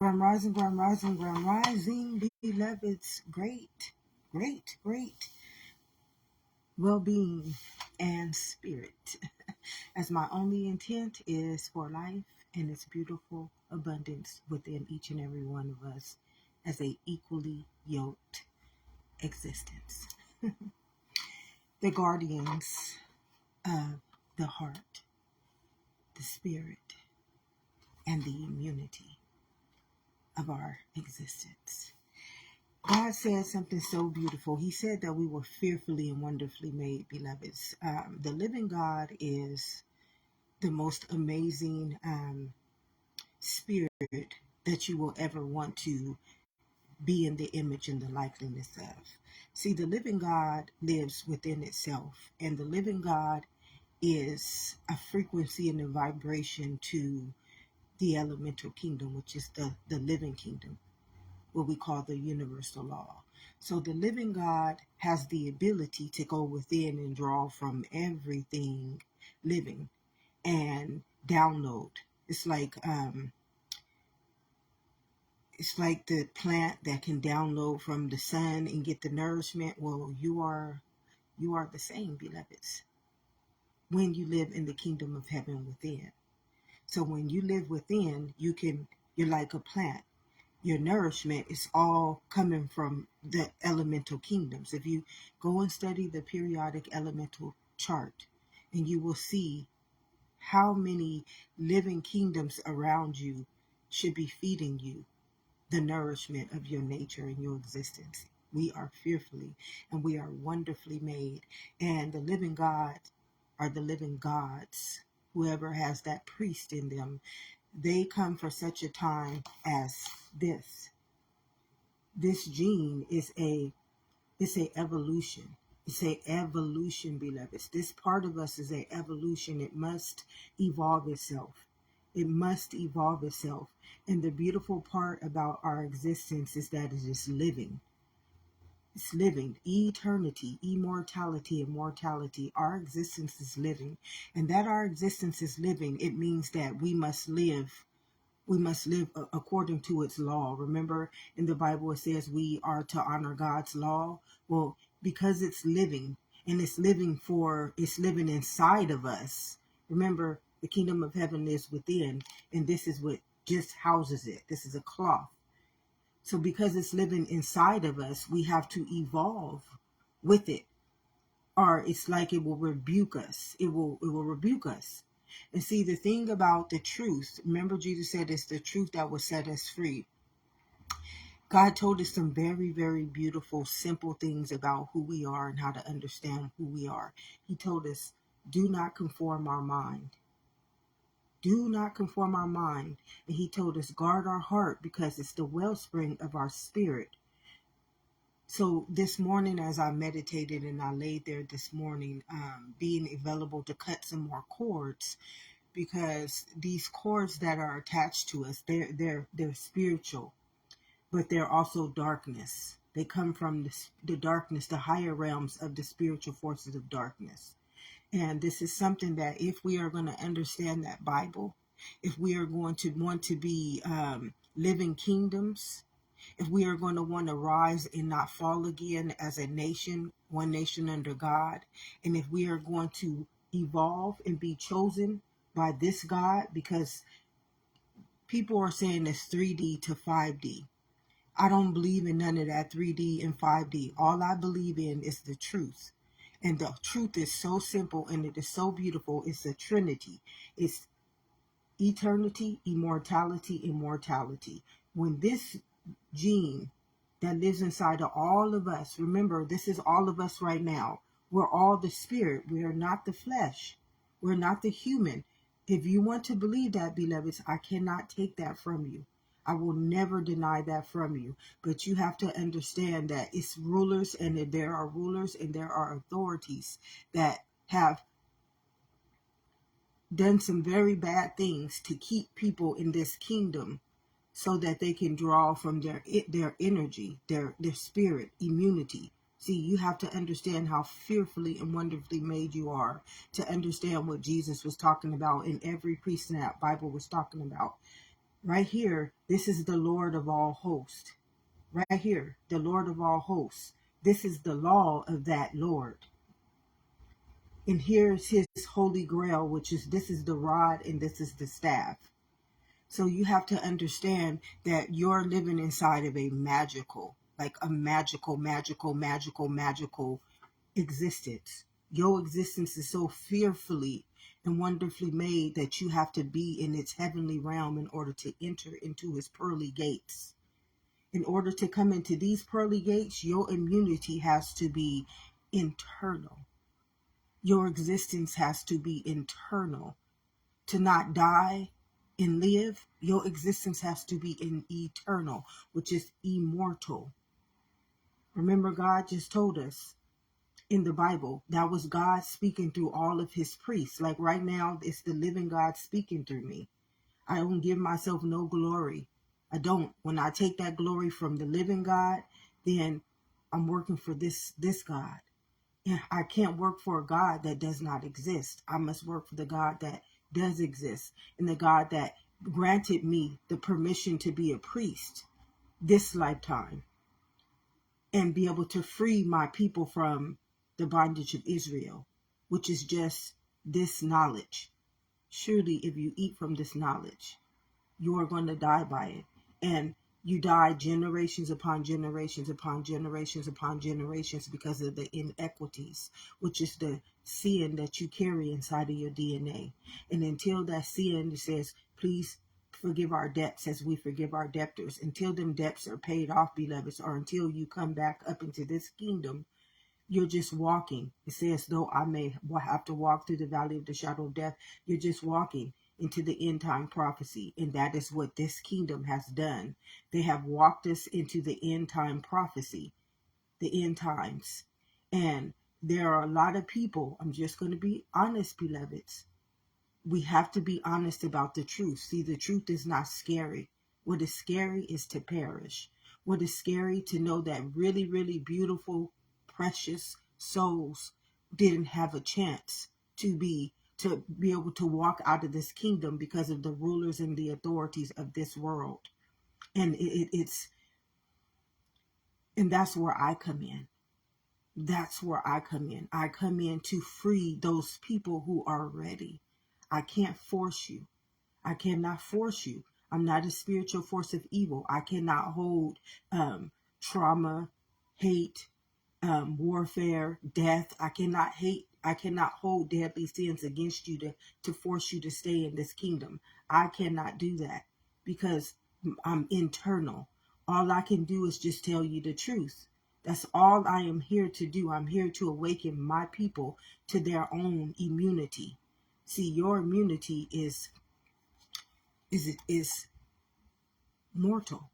Grand rising, beloveds. Great well-being and spirit. As my only intent is for life and its beautiful abundance within each and every one of us as a equally yoked existence. The guardians of the heart, the spirit, and the immunity of our existence. God said something so beautiful. He said that we were fearfully and wonderfully made, beloveds. The living God is the most amazing spirit that you will ever want to be in the image and the likeness of. See, the living God lives within itself, and the living God is a frequency and a vibration to the elemental kingdom, which is the living kingdom, what we call the universal law. So the living God has the ability to go within and draw from everything living and download. It's like the plant that can download from the sun and get the nourishment. Well, you are the same, beloveds, when you live in the kingdom of heaven within. So when you live within, you're like a plant. Your nourishment is all coming from the elemental kingdoms. If you go and study the periodic elemental chart, and you will see how many living kingdoms around you should be feeding you the nourishment of your nature and your existence. We are fearfully and we are wonderfully made. And the living God are the living gods. Whoever has that priest in them, they come for such a time as this. This gene is a evolution. It's a evolution, beloveds. This part of us is a evolution. It must evolve itself. It must evolve itself. And the beautiful part about our existence is that it is living. It's living. Eternity, immortality, and mortality. Our existence is living. And that our existence is living, it means that we must live according to its law. Remember, in the Bible it says we are to honor God's law. Well, because it's living, and it's living inside of us. Remember, the kingdom of heaven is within, and this is what just houses it. This is a cloth. So because it's living inside of us, we have to evolve with it, or it's like it will rebuke us. It will rebuke us. And see, the thing about the truth, remember Jesus said it's the truth that will set us free. God told us some very, very beautiful, simple things about who we are and how to understand who we are. He told us, do not conform our mind. Do not conform our mind. And he told us, guard our heart, because it's the wellspring of our spirit. So this morning, as I meditated and I laid there this morning, being available to cut some more cords, because these cords that are attached to us, they're spiritual, but they're also darkness. They come from the darkness, the higher realms of the spiritual forces of darkness. And this is something that if we are going to understand that Bible, if we are going to want to be living kingdoms, if we are going to want to rise and not fall again as a nation, one nation under God, and if we are going to evolve and be chosen by this God, because people are saying it's 3D to 5D. I don't believe in none of that 3D and 5D. All I believe in is the truth. And the truth is so simple and it is so beautiful. It's a trinity. It's eternity, immortality, immortality. When this gene that lives inside of all of us, remember, this is all of us right now. We're all the spirit. We are not the flesh. We're not the human. If you want to believe that, beloveds, I cannot take that from you. I will never deny that from you. But you have to understand that it's rulers, and that there are rulers and there are authorities that have done some very bad things to keep people in this kingdom so that they can draw from their energy, their spirit, immunity. See, you have to understand how fearfully and wonderfully made you are to understand what Jesus was talking about and every priest in that Bible was talking about. Right here, this is the Lord of all hosts. Right here, the Lord of all hosts. This is the law of that Lord. And here's his holy grail, which is this is the rod and this is the staff. So you have to understand that you're living inside of a magical, like a magical existence. Your existence is so fearfully and wonderfully made that you have to be in its heavenly realm in order to enter into his pearly gates. In order to come into these pearly gates, your immunity has to be internal. Your existence has to be internal. To not die and live, your existence has to be in eternal, which is immortal. Remember, God just told us in the Bible, that was God speaking through all of his priests. Like right now, it's the living God speaking through me. I don't give myself no glory. I don't. When I take that glory from the living God, then I'm working for this God. And I can't work for a God that does not exist. I must work for the God that does exist, and the God that granted me the permission to be a priest this lifetime and be able to free my people from the bondage of Israel, which is just this knowledge. Surely if you eat from this knowledge, you are going to die by it. And you die generations upon generations upon generations upon generations because of the inequities, which is the sin that you carry inside of your DNA. And until that sin says, please forgive our debts as we forgive our debtors, until them debts are paid off, beloveds, or until you come back up into this kingdom, you're just walking. It says, though I may have to walk through the valley of the shadow of death, you're just walking into the end time prophecy. And that is what this kingdom has done. They have walked us into the end time prophecy, the end times. And there are a lot of people, I'm just going to be honest, beloveds, we have to be honest about the truth. See, the truth is not scary. What is scary is to perish. What is scary to know that really, really beautiful, precious souls didn't have a chance to be able to walk out of this kingdom because of the rulers and the authorities of this world. And and that's where I come in. That's where I come in. I come in to free those people who are ready. I can't force you. I cannot force you. I'm not a spiritual force of evil. I cannot hold trauma, hate, warfare, death. I cannot hold deadly sins against you to force you to stay in this kingdom. I cannot do that because I'm internal. All I can do is just tell you the truth. That's all I am here to do. I'm here to awaken my people to their own immunity. See, your immunity is mortal.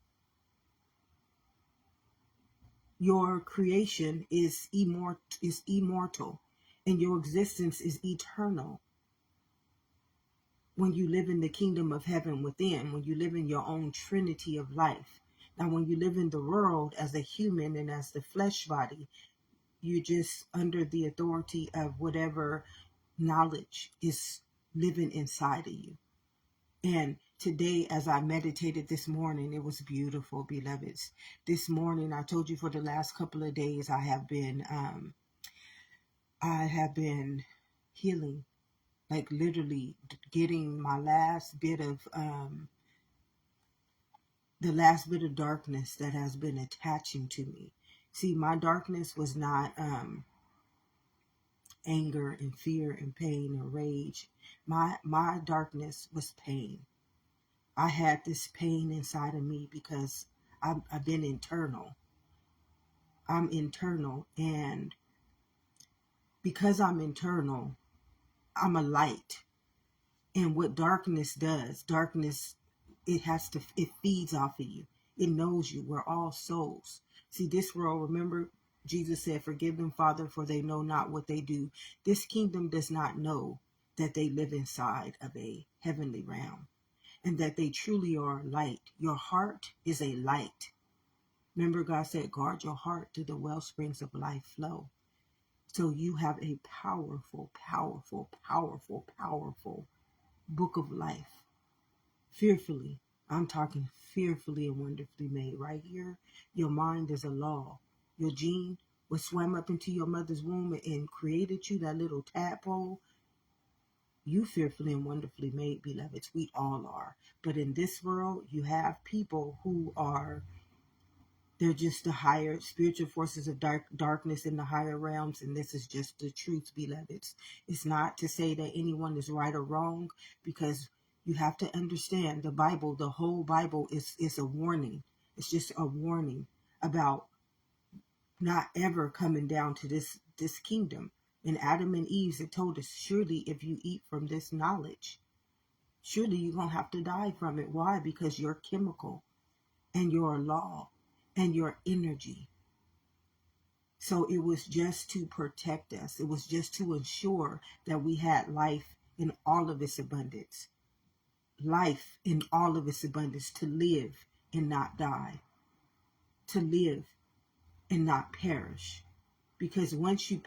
Your creation is immortal, and your existence is eternal. When you live in the kingdom of heaven within, when you live in your own trinity of life. Now, when you live in the world as a human and as the flesh body, you're just under the authority of whatever knowledge is living inside of you. And today, as I meditated this morning, it was beautiful, beloveds. This morning, I told you for the last couple of days, I have been healing, like literally getting my the last bit of darkness that has been attaching to me. See, my darkness was not anger and fear and pain or rage. My darkness was pain. I had this pain inside of me because I've been internal. I'm internal, and because I'm internal, I'm a light. And what darkness does, it feeds off of you. It knows you. We're all souls. See, this world, remember, Jesus said, forgive them, Father, for they know not what they do. This kingdom does not know that they live inside of a heavenly realm and that they truly are light. Your heart is a light. Remember, God said, guard your heart till the well springs of life flow. So you have a powerful, powerful, powerful, powerful book of life, fearfully I'm talking fearfully and wonderfully made. Right here, your mind is a law. Your gene was swam up into your mother's womb and created you, that little tadpole. You fearfully and wonderfully made, beloveds. We all are. But in this world, you have people who are, they're just the higher spiritual forces of darkness in the higher realms. And this is just the truth, beloveds. It's not to say that anyone is right or wrong, because you have to understand the Bible, the whole Bible is a warning. It's just a warning about not ever coming down to this kingdom. In Adam and Eve, it told us, surely if you eat from this knowledge, surely you're going to have to die from it. Why? Because you're chemical and you're law and your energy. So it was just to protect us. It was just to ensure that we had life in all of its abundance. Life in all of its abundance, to live and not die. To live and not perish. Because once you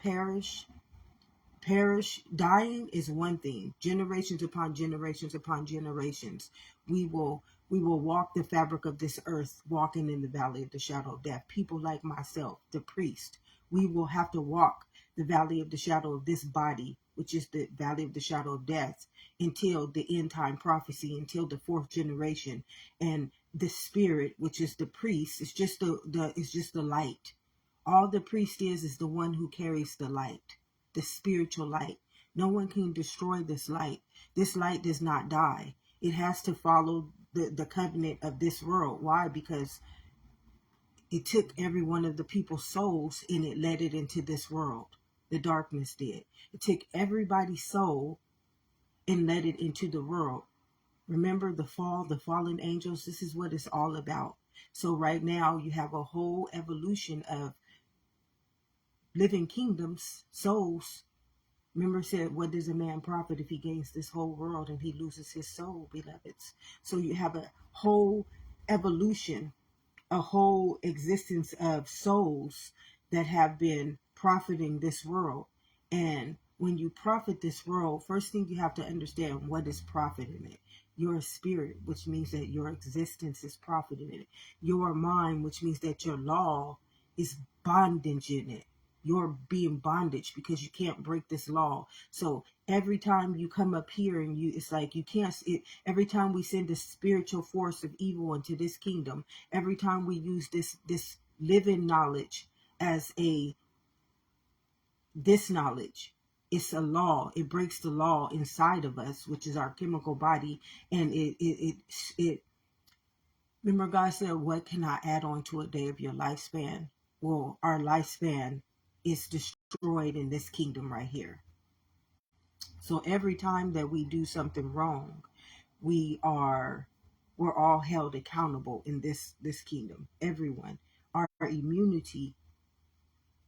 dying is one thing. Generations upon generations upon generations, we will walk the fabric of this earth, walking in the valley of the shadow of death. People like myself, the priest, we will have to walk the valley of the shadow of this body, which is the valley of the shadow of death, until the end time prophecy, until the fourth generation. And the spirit, which is the priest, is just the light. All the priest is the one who carries the light, the spiritual light. No one can destroy this light. This light does not die. It has to follow the covenant of this world. Why? Because it took every one of the people's souls and it led it into this world. The darkness did. It took everybody's soul and led it into the world. Remember the fall, the fallen angels? This is what it's all about. So right now you have a whole evolution of living kingdoms, souls. Remember, said, what does a man profit if he gains this whole world and he loses his soul, beloveds? So you have a whole evolution, a whole existence of souls that have been profiting this world. And when you profit this world, first thing you have to understand, what is profit in it? Your spirit, which means that your existence is profited in it. Your mind, which means that your law is bondage in it. You're being bondage because you can't break this law. So every time you come up here and it's like you can't. Every time we send a spiritual force of evil into this kingdom, every time we use this living knowledge as this knowledge, it's a law. It breaks the law inside of us, which is our chemical body, and it. Remember, God said, "What can I add on to a day of your lifespan?" Well, our lifespan is destroyed in this kingdom right here. So every time that we do something wrong, we're all held accountable in this kingdom. Everyone. Our immunity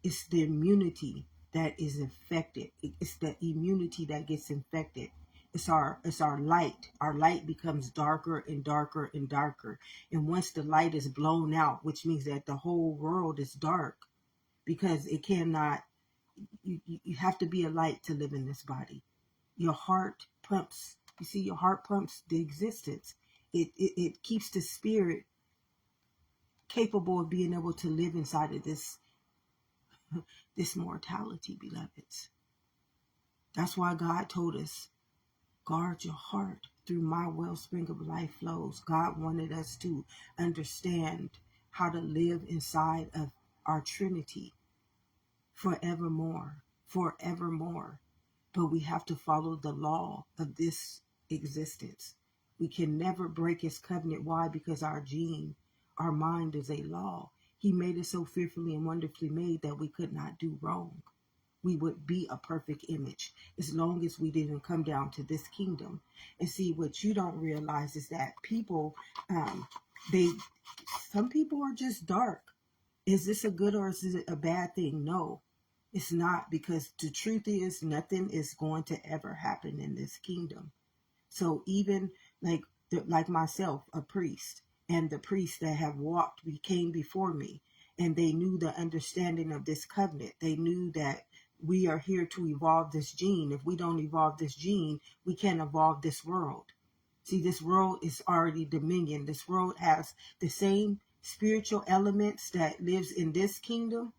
is the immunity that is infected. It's the immunity that gets infected. It's our light. Our light becomes darker and darker and darker. And once the light is blown out, which means that the whole world is dark, because it cannot, you have to be a light to live in this body. Your heart pumps, you see, your heart pumps the existence. It keeps the spirit capable of being able to live inside of this mortality, beloveds. That's why God told us, guard your heart, through my wellspring of life flows. God wanted us to understand how to live inside of our Trinity forevermore, forevermore. But we have to follow the law of this existence. We can never break his covenant. Why? Because our gene, our mind is a law. He made us so fearfully and wonderfully made that we could not do wrong. We would be a perfect image as long as we didn't come down to this kingdom. And see, what you don't realize is that people, they, some people are just dark. Is this a good or is it a bad thing? No, it's not, because the truth is nothing is going to ever happen in this kingdom. So even like myself, a priest, and the priests that have came before me, and they knew the understanding of this covenant. They knew that we are here to evolve this gene. If we don't evolve this gene, we can't evolve this world. See, this world is already dominion. This world has the same spiritual elements that lives in this kingdom.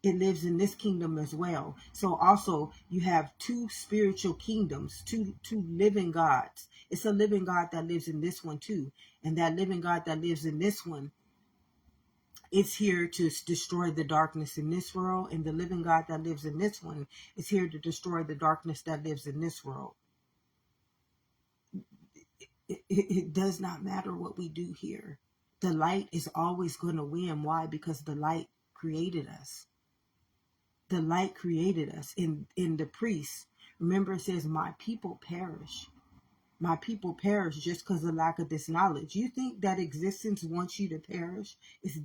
It lives in this kingdom as well. So also you have two spiritual kingdoms, two living gods. It's a living God that lives in this one too. And that living God that lives in this one, it's here to destroy the darkness in this world. And the living God that lives in this one is here to destroy the darkness that lives in this world. It does not matter what we do here. The light is always going to win. Why? Because the light created us. The light created us. In the priests, remember it says, my people perish. My people perish just because of lack of this knowledge. You think that existence wants you to perish? It's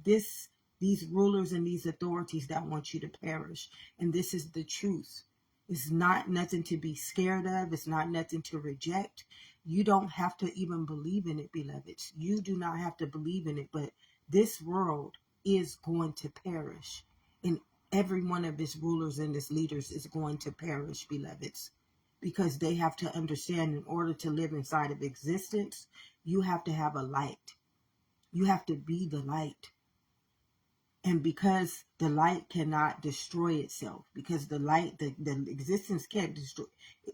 these rulers and these authorities that want you to perish. And this is the truth. It's not nothing to be scared of. It's not nothing to reject. You don't have to even believe in it, beloveds. You do not have to believe in it. But this world is going to perish. And every one of its rulers and its leaders is going to perish, beloveds. Because they have to understand, in order to live inside of existence, you have to have a light. You have to be the light. And because the light cannot destroy itself, because the light, the existence can't destroy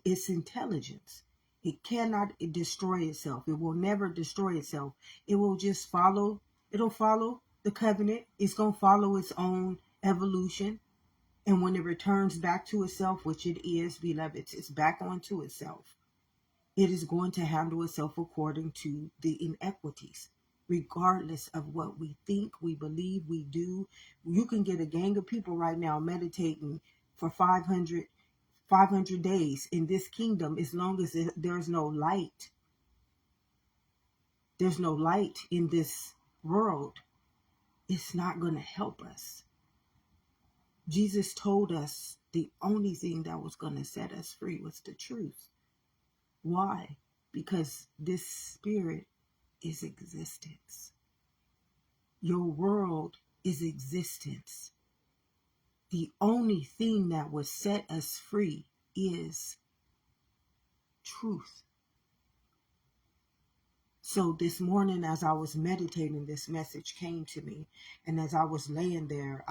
its intelligence. It cannot destroy itself. It will never destroy itself. It will just follow. It'll follow the covenant. It's going to follow its own evolution. And when it returns back to itself, which it is, beloved, it's back onto itself. It is going to handle itself according to the inequities, regardless of what we think, we believe, we do. You can get a gang of people right now meditating for 500 days in this kingdom. As long as there's no light, there's no light in this world, it's not going to help us. Jesus told us the only thing that was going to set us free was the truth. Why? Because this spirit is existence. Your world is existence. The only thing that would set us free is truth. So this morning, as I was meditating, this message came to me. And as I was laying there,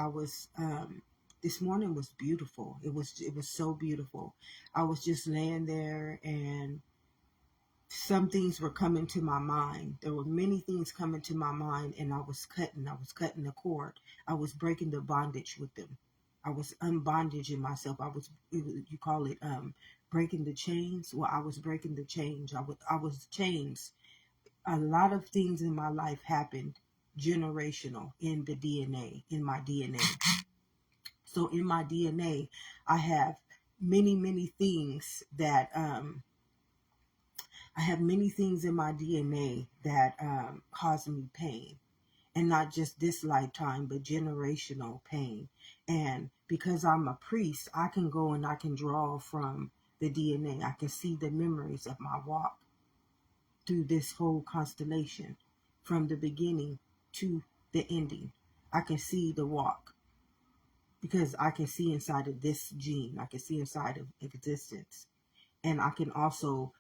this morning was beautiful. It was so beautiful. I was just laying there, and some things were coming to my mind. There were many things coming to my mind, and I was cutting the cord. I was breaking the bondage with them. I was unbondaging myself. You call it, breaking the chains. Well, I was breaking the chains. I was chains. A lot of things in my life happened generational in the DNA, in my DNA. So in my DNA, I have many things that, I have many things in my DNA that cause me pain. And not just this lifetime, but generational pain. And because I'm a priest, I can go and I can draw from the DNA. I can see the memories of my walk through this whole constellation, from the beginning to the ending. I can see the walk because I can see inside of this gene. I can see inside of existence. And I also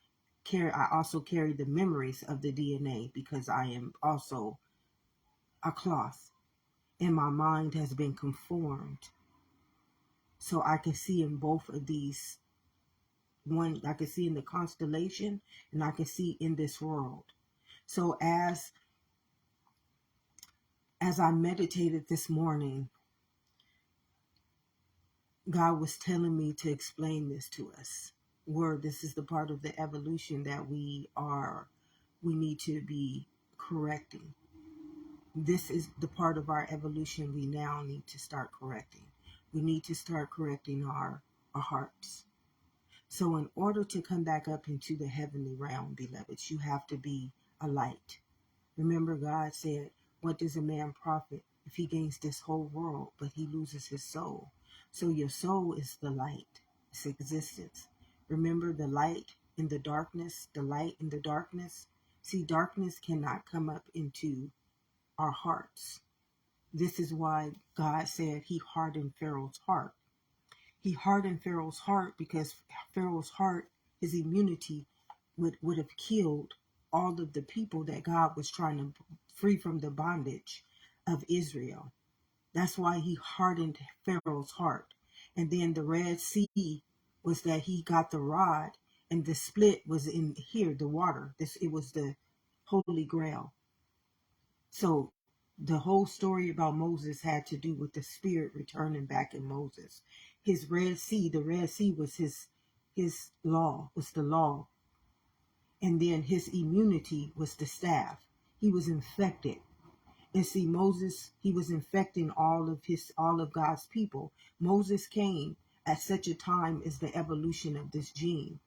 carry the memories of the DNA because I am also a cloth, and my mind has been conformed. So I can see in both of these, one, I can see in the constellation, and I can see in this world. So as I meditated this morning, God was telling me to explain this to us, where this is the part of the evolution that we need to be correcting. This is the part of our evolution we now need to start correcting. We need to start correcting our hearts. So in order to come back up into the heavenly realm, beloveds, you have to be a light. Remember, God said, what does a man profit if he gains this whole world, but he loses his soul? So your soul is the light. It's existence. Remember the light in the darkness, the light in the darkness. See, darkness cannot come up into our hearts. This is why God said he hardened Pharaoh's heart. He hardened Pharaoh's heart because Pharaoh's heart, his immunity would have killed all of the people that God was trying to free from the bondage of Israel. That's why he hardened Pharaoh's heart. And then the Red Sea was that he got the rod, and the split was in here, the water. It was the Holy Grail. So the whole story about Moses had to do with the spirit returning back in Moses. His Red Sea, the Red Sea was his law, was the law. And then his immunity was the staff. He was infected. And see, Moses, he was infecting all of God's people. Moses came at such a time as the evolution of this gene.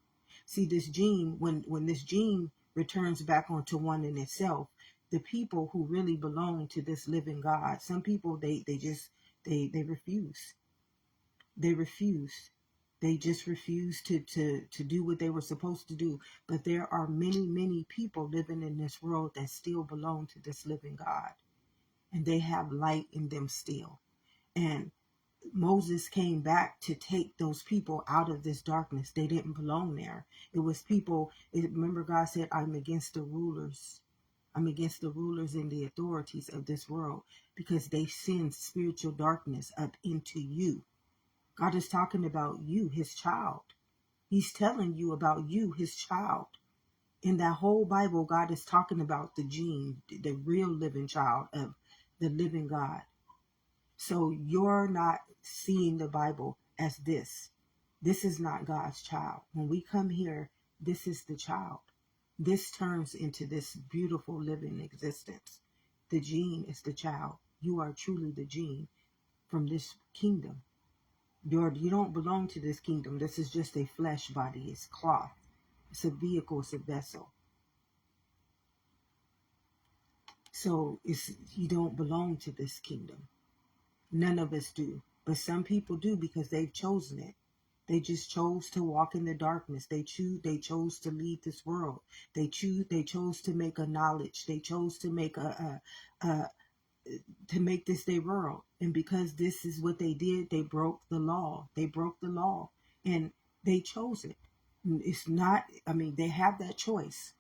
See, this gene, when this gene returns back onto one in itself, the people who really belong to this living God, some people they refuse. They refuse. They just refuse to do what they were supposed to do. But there are many, many people living in this world that still belong to this living God, and they have light in them still. And Moses came back to take those people out of this darkness. They didn't belong there. It was people, remember God said, I'm against the rulers. I'm against the rulers and the authorities of this world because they send spiritual darkness up into you. God is talking about you, his child. He's telling you about you, his child. In that whole Bible, God is talking about the gene, the real living child of the living God. So you're not seeing the Bible as this. This is not God's child. When we come here, this is the child. This turns into this beautiful living existence. The gene is the child. You are truly the gene from this kingdom. You don't belong to this kingdom. This is just a flesh body. It's cloth. It's a vehicle. It's a vessel. So you don't belong to this kingdom. None of us do. But some people do because they've chosen it. They just chose to walk in the darkness. They chose to lead this world. They chose to make a knowledge. They chose to make to make this their world. And because this is what they did, they broke the law. They broke the law. And they chose it. It's not, I mean, they have that choice.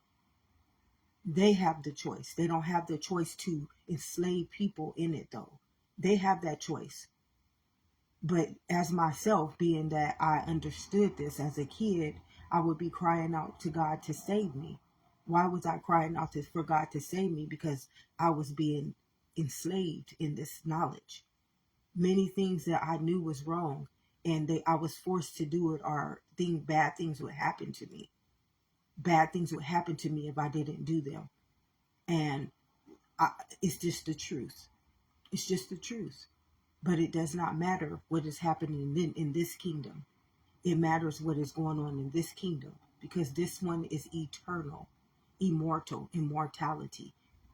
They have the choice. They don't have the choice to enslave people in it though. They have that choice. But as myself, being that I understood this as a kid, I would be crying out to God to save me. Why was I crying out for God to save me? Because I was being enslaved in this knowledge. Many things that I knew was wrong, and I was forced to do it, or bad things would happen to me. Bad things would happen to me if I didn't do them. And it's just the truth. It's just the truth. But it does not matter what is happening in this kingdom. It matters what is going on in this kingdom, because this one is eternal, immortal, immortality.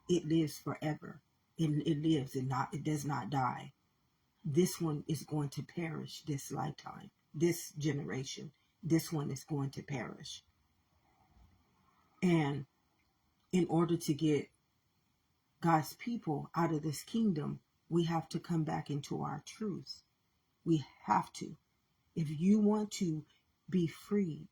It lives forever. It lives and it does not die. This one is going to perish this lifetime, this generation. This one is going to perish. And in order to get God's people out of this kingdom, we have to come back into our truth. We have to. If you want to be freed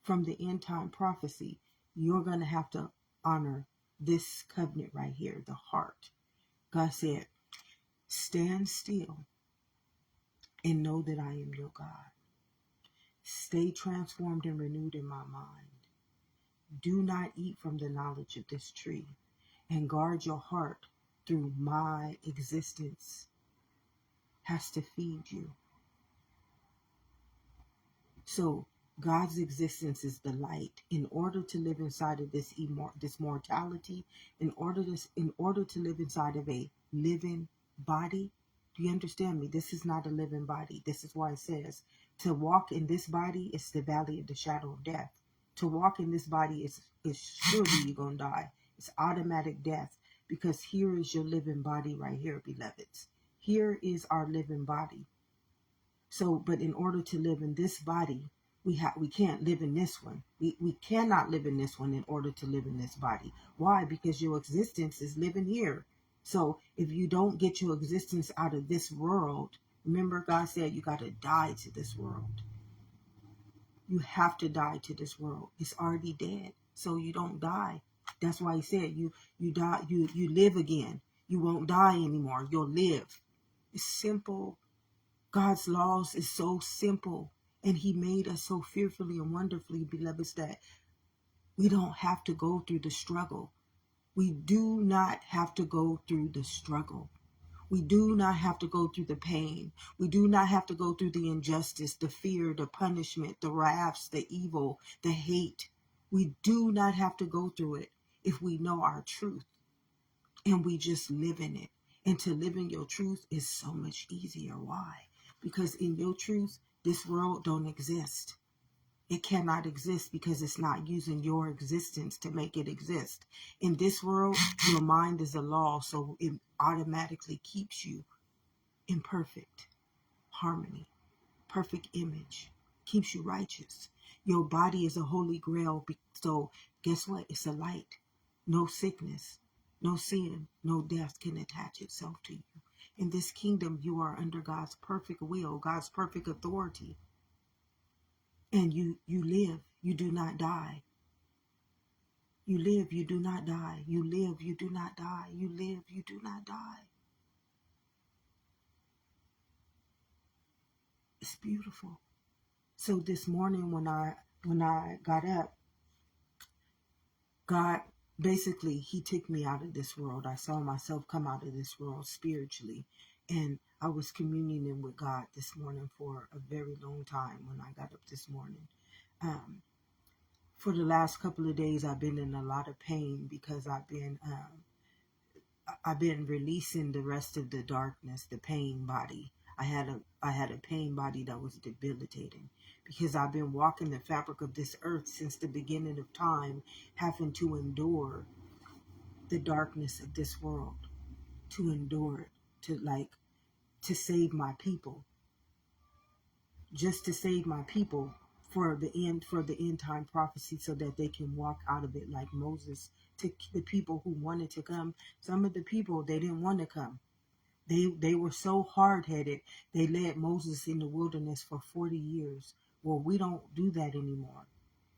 from the end time prophecy, you're going to have to honor this covenant right here, the heart. God said, stand still and know that I am your God. Stay transformed and renewed in my mind. Do not eat from the knowledge of this tree, and guard your heart through my existence has to feed you. So God's existence is the light. In order to live inside of this mortality, in order to live inside of a living body, do you understand me? This is not a living body. This is why it says to walk in this body is the valley of the shadow of death. To walk in this body is surely you're gonna die. It's automatic death, because here is your living body right here, beloveds. Here is our living body. So, but in order to live in this body, we can't live in this one. We cannot live in this one in order to live in this body. Why? Because your existence is living here. So if you don't get your existence out of this world, remember God said you got to die to this world. You have to die to this world. It's already dead. so you don't die. That's why he said you die, you live again. You won't die anymore. You'll live. It's simple. God's laws is so simple. And he made us so fearfully and wonderfully, beloveds, that we don't have to go through the struggle. We do not have to go through the struggle. We do not have to go through the pain. We do not have to go through the injustice, the fear, the punishment, the wraths, the evil, the hate. We do not have to go through it if we know our truth and we just live in it. And to live in your truth is so much easier. Why? Because in your truth, this world don't exist. It cannot exist because it's not using your existence to make it exist. In this world, your mind is a law, so it automatically keeps you in perfect harmony, perfect image, keeps you righteous. Your body is a holy grail, so guess what? It's a light. No sickness, no sin, no death can attach itself to you. In this kingdom, you are under God's perfect will, God's perfect authority. And you live, you do not die. You live, you do not die. You live, you do not die. You live, you do not die. It's beautiful. So this morning when I got up, God basically, he took me out of this world. I saw myself come out of this world spiritually. And I was communing with God this morning for a very long time when I got up this morning. For the last couple of days, I've been in a lot of pain because I've been releasing the rest of the darkness, the pain body. I had a pain body that was debilitating because I've been walking the fabric of this earth since the beginning of time, having to endure the darkness of this world, to endure it, to save my people, just to save my people for the end time prophecy, so that they can walk out of it like Moses. To the people who wanted to come, some of the people, they didn't want to come. They were so hard-headed, they led Moses in the wilderness for 40 years. Well, we don't do that anymore.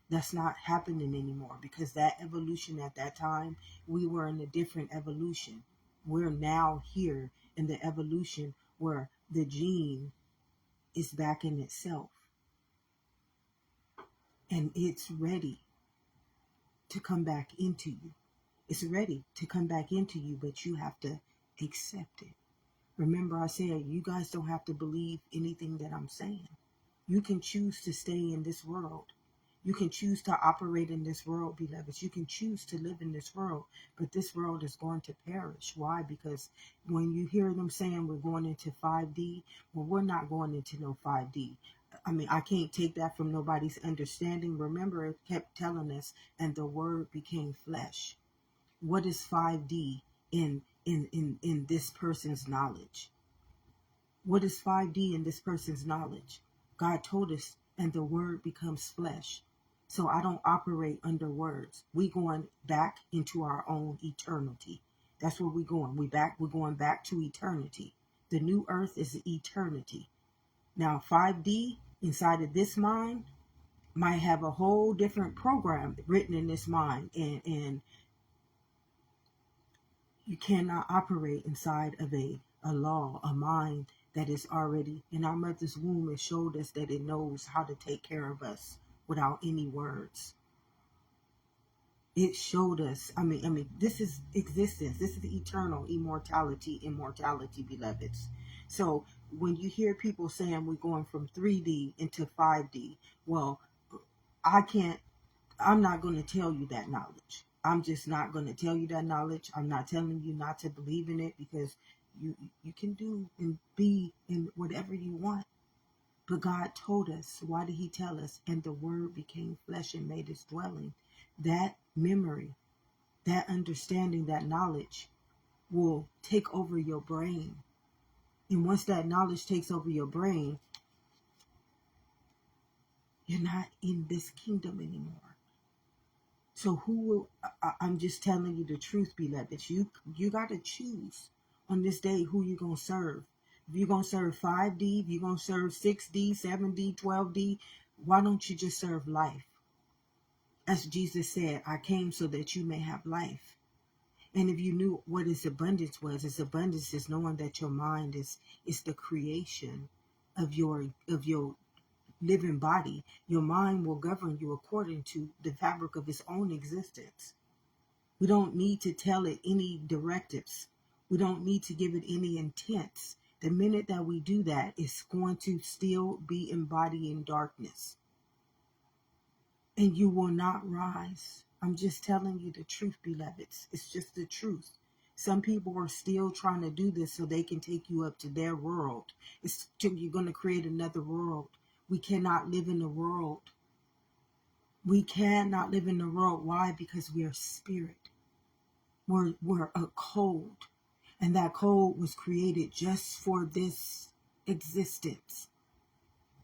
That's not happening anymore, because that evolution at that time, we were in a different evolution. We're now here in the evolution where the gene is back in itself and it's ready to come back into you. It's ready to come back into you, but you have to accept it. Remember, I said you guys don't have to believe anything that I'm saying. You can choose to stay in this world. You can choose to operate in this world, beloveds. You can choose to live in this world, but this world is going to perish. Why? Because when you hear them saying we're going into 5D, well, we're not going into no 5D. I mean, I can't take that from nobody's understanding. Remember, it kept telling us, and the word became flesh. What is 5D in this person's knowledge? What is 5D in this person's knowledge? God told us, and the word becomes flesh. So I don't operate under words. We going back into our own eternity. That's where we're going. We're going back to eternity. The new earth is eternity. Now 5D inside of this mind might have a whole different program written in this mind, and you cannot operate inside of a law, a mind that is already in our mother's womb. It showed us that it knows how to take care of us without any words. It showed us, this is existence. This is eternal immortality, beloveds. So when you hear people saying we're going from 3D into 5D, well, I'm not going to tell you that knowledge. I'm just not going to tell you that knowledge. I'm not telling you not to believe in it, because you can do and be in whatever you want. But God told us. Why did he tell us? And the word became flesh and made its dwelling. That memory, that understanding, that knowledge will take over your brain. And once that knowledge takes over your brain, you're not in this kingdom anymore. So I'm just telling you the truth, beloved. You got to choose on this day who you're going to serve. If you're going to serve 5D, if you're going to serve 6D, 7D, 12D, why don't you just serve life? As Jesus said, I came so that you may have life. And if you knew what his abundance is knowing that your mind is the creation of your living body. Your mind will govern you according to the fabric of its own existence. We don't need to tell it any directives. We don't need to give it any intents. The minute that we do that, it's going to still be embodying darkness. And you will not rise. I'm just telling you the truth, beloveds. It's just the truth. Some people are still trying to do this so they can take you up to their world. You're going to create another world. We cannot live in the world. We cannot live in the world. Why? Because we are spirit. We're a code. And that code was created just for this existence.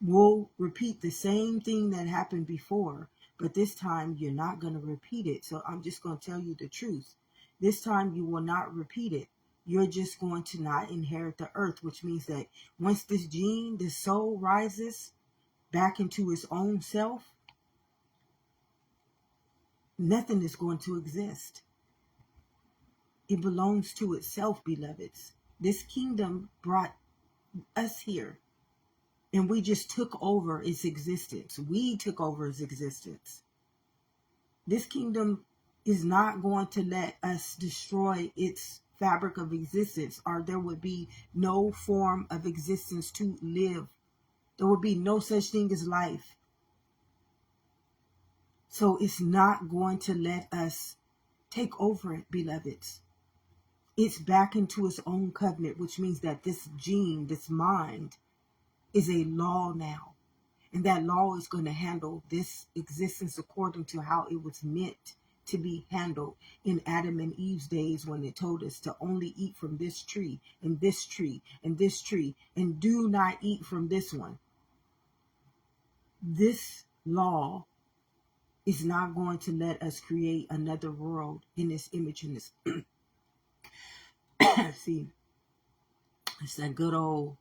We'll repeat the same thing that happened before, but this time you're not going to repeat it. So I'm just going to tell you the truth. This time you will not repeat it. You're just going to not inherit the earth, which means that once this gene, this soul rises back into its own self, nothing is going to exist. It belongs to itself, beloveds. This kingdom brought us here, and we just took over its existence. We took over its existence. This kingdom is not going to let us destroy its fabric of existence, or there would be no form of existence to live. There would be no such thing as life. So it's not going to let us take over it, beloveds. It's back into its own covenant, which means that this gene, this mind, is a law now. And that law is going to handle this existence according to how it was meant to be handled in Adam and Eve's days, when it told us to only eat from this tree and this tree and this tree, and do not eat from this one. This law is not going to let us create another world in this image, in this see, it's that good old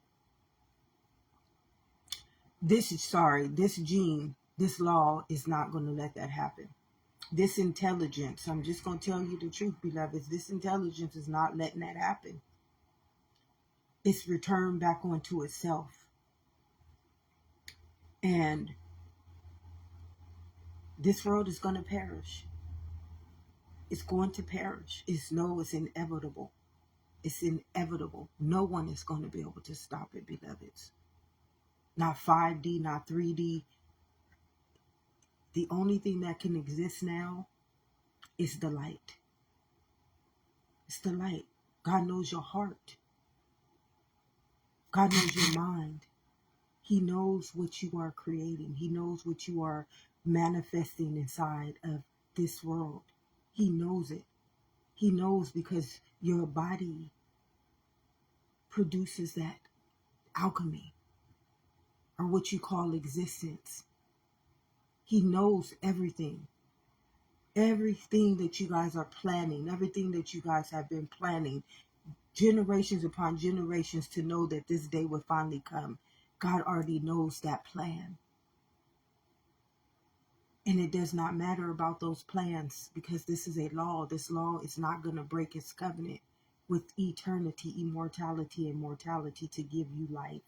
this gene, this law is not going to let that happen. This intelligence, I'm just going to tell you the truth, beloveds, this intelligence is not letting that happen. It's returned back onto itself. And this world is going to perish. It's going to perish. It's inevitable. It's inevitable. No one is going to be able to stop it, beloveds. Not 5D, not 3D. The only thing that can exist now is the light. It's the light. God knows your heart. God knows your mind. He knows what you are creating. He knows what you are manifesting inside of this world. He knows it. He knows because your body produces that alchemy, or what you call existence. He knows everything. Everything that you guys are planning, everything that you guys have been planning, generations upon generations, to know that this day will finally come. God already knows that plan. And it does not matter about those plans, because this is a law. This law is not going to break its covenant with eternity, immortality, and mortality, to give you life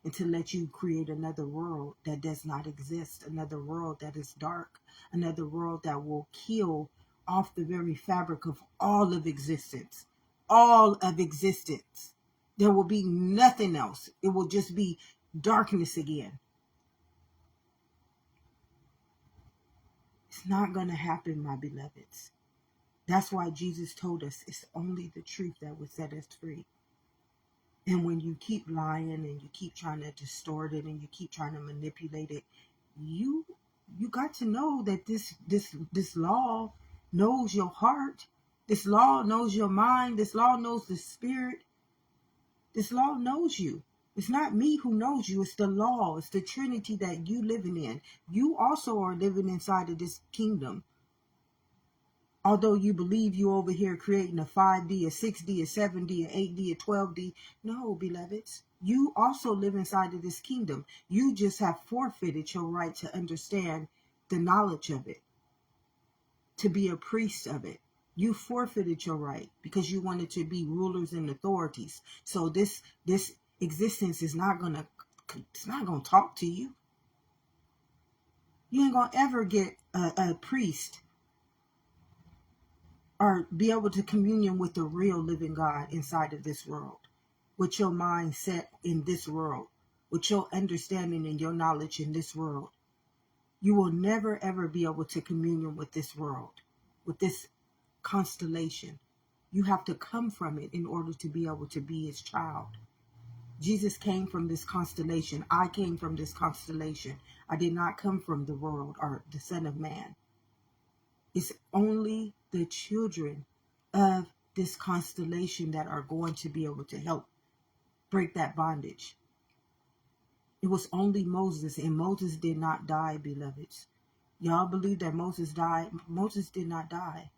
and to let you create another world that does not exist, another world that is dark, another world that will kill off the very fabric of all of existence. All of existence. There will be nothing else. It will just be darkness again. It's not going to happen, my beloveds. That's why Jesus told us it's only the truth that will set us free. And when you keep lying and you keep trying to distort it and you keep trying to manipulate it, you got to know that this law knows your heart. This law knows your mind. This law knows the spirit. This law knows you. It's not me who knows you. It's the law. It's the Trinity that you living in. You also are living inside of this kingdom. Although you believe you over here creating a 5D, a 6D, a 7D, a 8D, a 12D. No, beloveds. You also live inside of this kingdom. You just have forfeited your right to understand the knowledge of it. to be a priest of it. You forfeited your right because you wanted to be rulers and authorities. So this existence is not gonna talk to you. You ain't gonna ever get a priest or be able to communion with the real living God inside of this world, with your mind set in this world, with your understanding and your knowledge in this world. You will never ever be able to communion with this world, with this constellation. You have to come from it in order to be able to be his child. Jesus came from this constellation. I came from this constellation. I did not come from the world or the Son of Man. It's only the children of this constellation that are going to be able to help break that bondage. It was only Moses, and Moses did not die, beloveds. Y'all believe that Moses died? Moses did not die.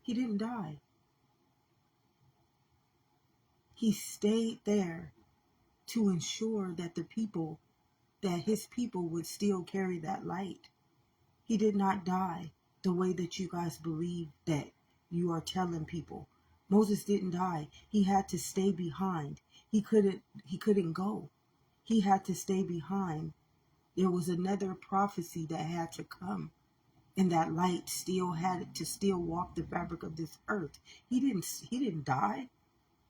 He didn't die. He stayed there to ensure that his people would still carry that light. He did not die the way that you guys believe that you are telling people. Moses didn't die. He had to stay behind. He couldn't go. He had to stay behind. There was another prophecy that had to come. And that light still had to still walk the fabric of this earth. He didn't die.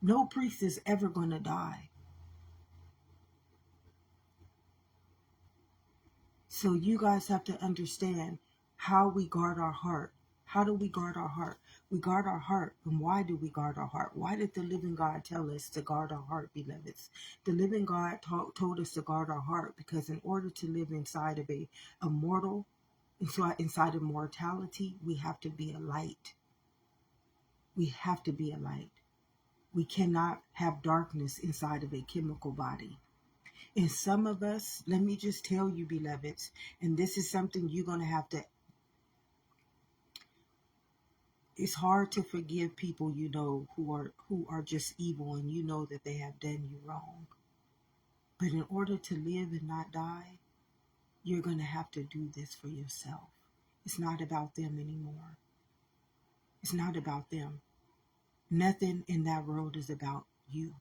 No priest is ever going to die. So you guys have to understand how we guard our heart. How do we guard our heart? We guard our heart. And why do we guard our heart? Why did the living God tell us to guard our heart, beloveds? The living God told us to guard our heart because in order to live inside of a mortal, inside of mortality, we have to be a light. We have to be a light. We cannot have darkness inside of a chemical body. And some of us, let me just tell you, beloveds, and this is something you're going to have to, it's hard to forgive people you know who are just evil and you know that they have done you wrong. But in order to live and not die, you're going to have to do this for yourself. It's not about them anymore. It's not about them. Nothing in that world is about you.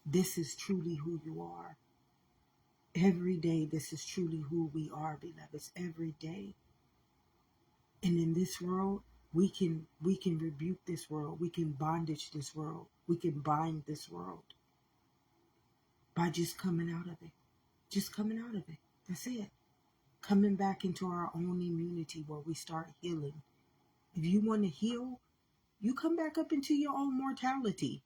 This is truly who you are. Every day, this is truly who we are, beloveds. Every day. And in this world, we can rebuke this world. We can bondage this world. We can bind this world by just coming out of it. Just coming out of it. That's it. Coming back into our own immunity where we start healing. If you want to heal, you come back up into your own mortality.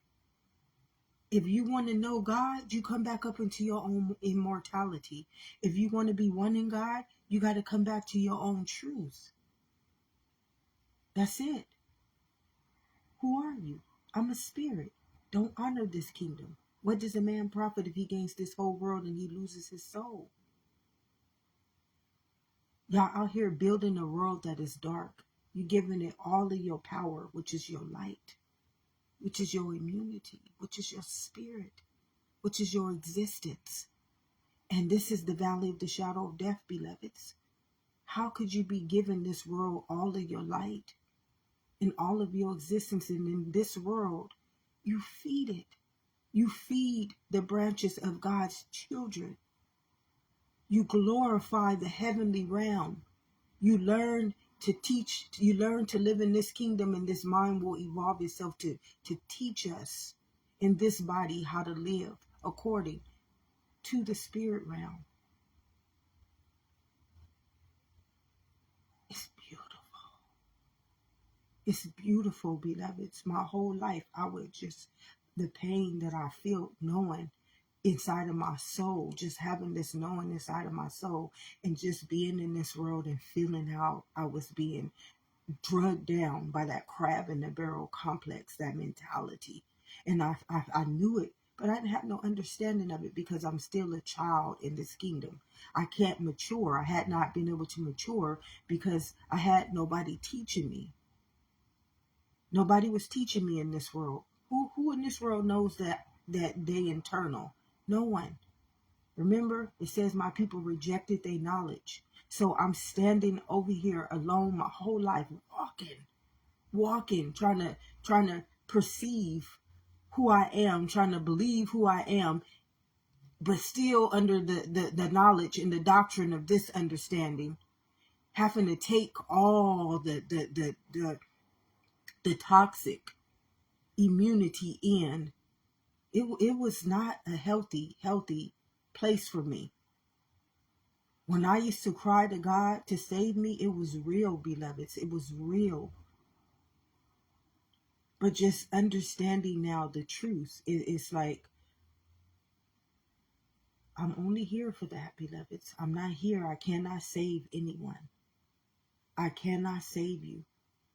If you want to know God, you come back up into your own immortality. If you want to be one in God, you got to come back to your own truth. That's it. Who are you? I'm a spirit. Don't honor this kingdom. What does a man profit if he gains this whole world and he loses his soul? Y'all out here building a world that is dark. You're giving it all of your power, which is your light, which is your immunity, which is your spirit, which is your existence. And this is the valley of the shadow of death, beloveds. How could you be given this world all of your light and all of your existence? And in this world, you feed it. You feed the branches of God's children. You glorify the heavenly realm. You learn to teach, you learn to live in this kingdom, and this mind will evolve itself to teach us in this body how to live according to the spirit realm. It's beautiful. It's beautiful, beloveds. My whole life, I would just, the pain that I feel knowing inside of my soul, just having this knowing inside of my soul, and just being in this world and feeling how I was being drugged down by that crab in the barrel complex, that mentality. And I knew it, but I didn't have no understanding of it because I'm still a child in this kingdom. I can't mature. I had not been able to mature because I had nobody teaching me. Nobody was teaching me in this world. Who in this world knows that they internal? No one. Remember, it says my people rejected their knowledge. So I'm standing over here alone my whole life, walking, trying to perceive who I am, trying to believe who I am, but still under the knowledge and the doctrine of this understanding, having to take all the toxic immunity in. It was not a healthy place for me. When I used to cry to God to save me, it was real, beloveds. It was real. But just understanding now the truth, it's like, I'm only here for that, beloveds. I'm not here. I cannot save anyone. I cannot save you.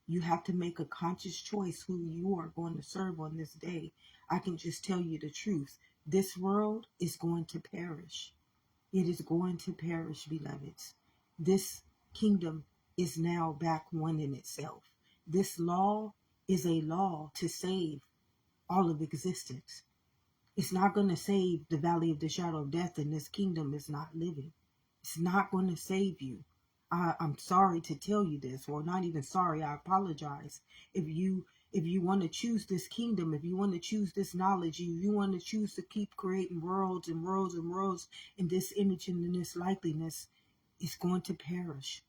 You have to make a conscious choice who you are going to serve on this day. I can just tell you the truth. This world is going to perish. It is going to perish, beloveds. This kingdom is now back one in itself. This law is a law to save all of existence. It's not going to save the valley of the shadow of death, and this kingdom is not living. It's not going to save you. I'm sorry to tell you this, or not even sorry, I apologize. If you want to choose this kingdom, if you want to choose this knowledge, you want to choose to keep creating worlds and worlds and worlds in this image and in this likeness, it's going to perish.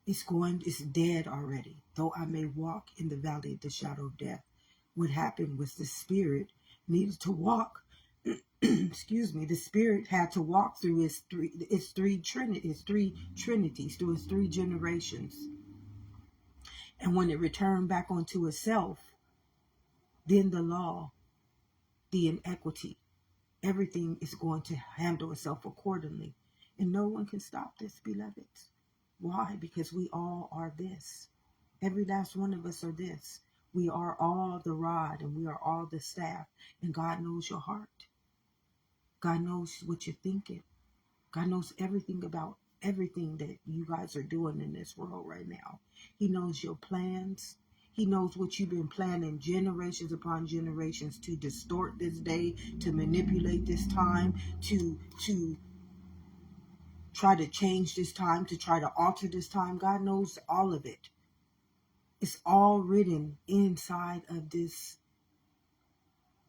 It's dead already. Though I may walk in the valley of the shadow of death. What happened was the spirit needed to walk. Excuse me. The spirit had to walk through its three trinities, through its three generations. And when it returned back onto itself, then the law, the inequity, everything is going to handle itself accordingly. And no one can stop this, beloveds. Why? Because we all are this. Every last one of us are this. We are all the rod and we are all the staff. And God knows your heart. God knows what you're thinking. God knows everything about everything that you guys are doing in this world right now. He knows your plans. He knows what you've been planning generations upon generations to distort this day, to manipulate this time, to try to change this time, to try to alter this time. God knows all of it. It's all written inside of this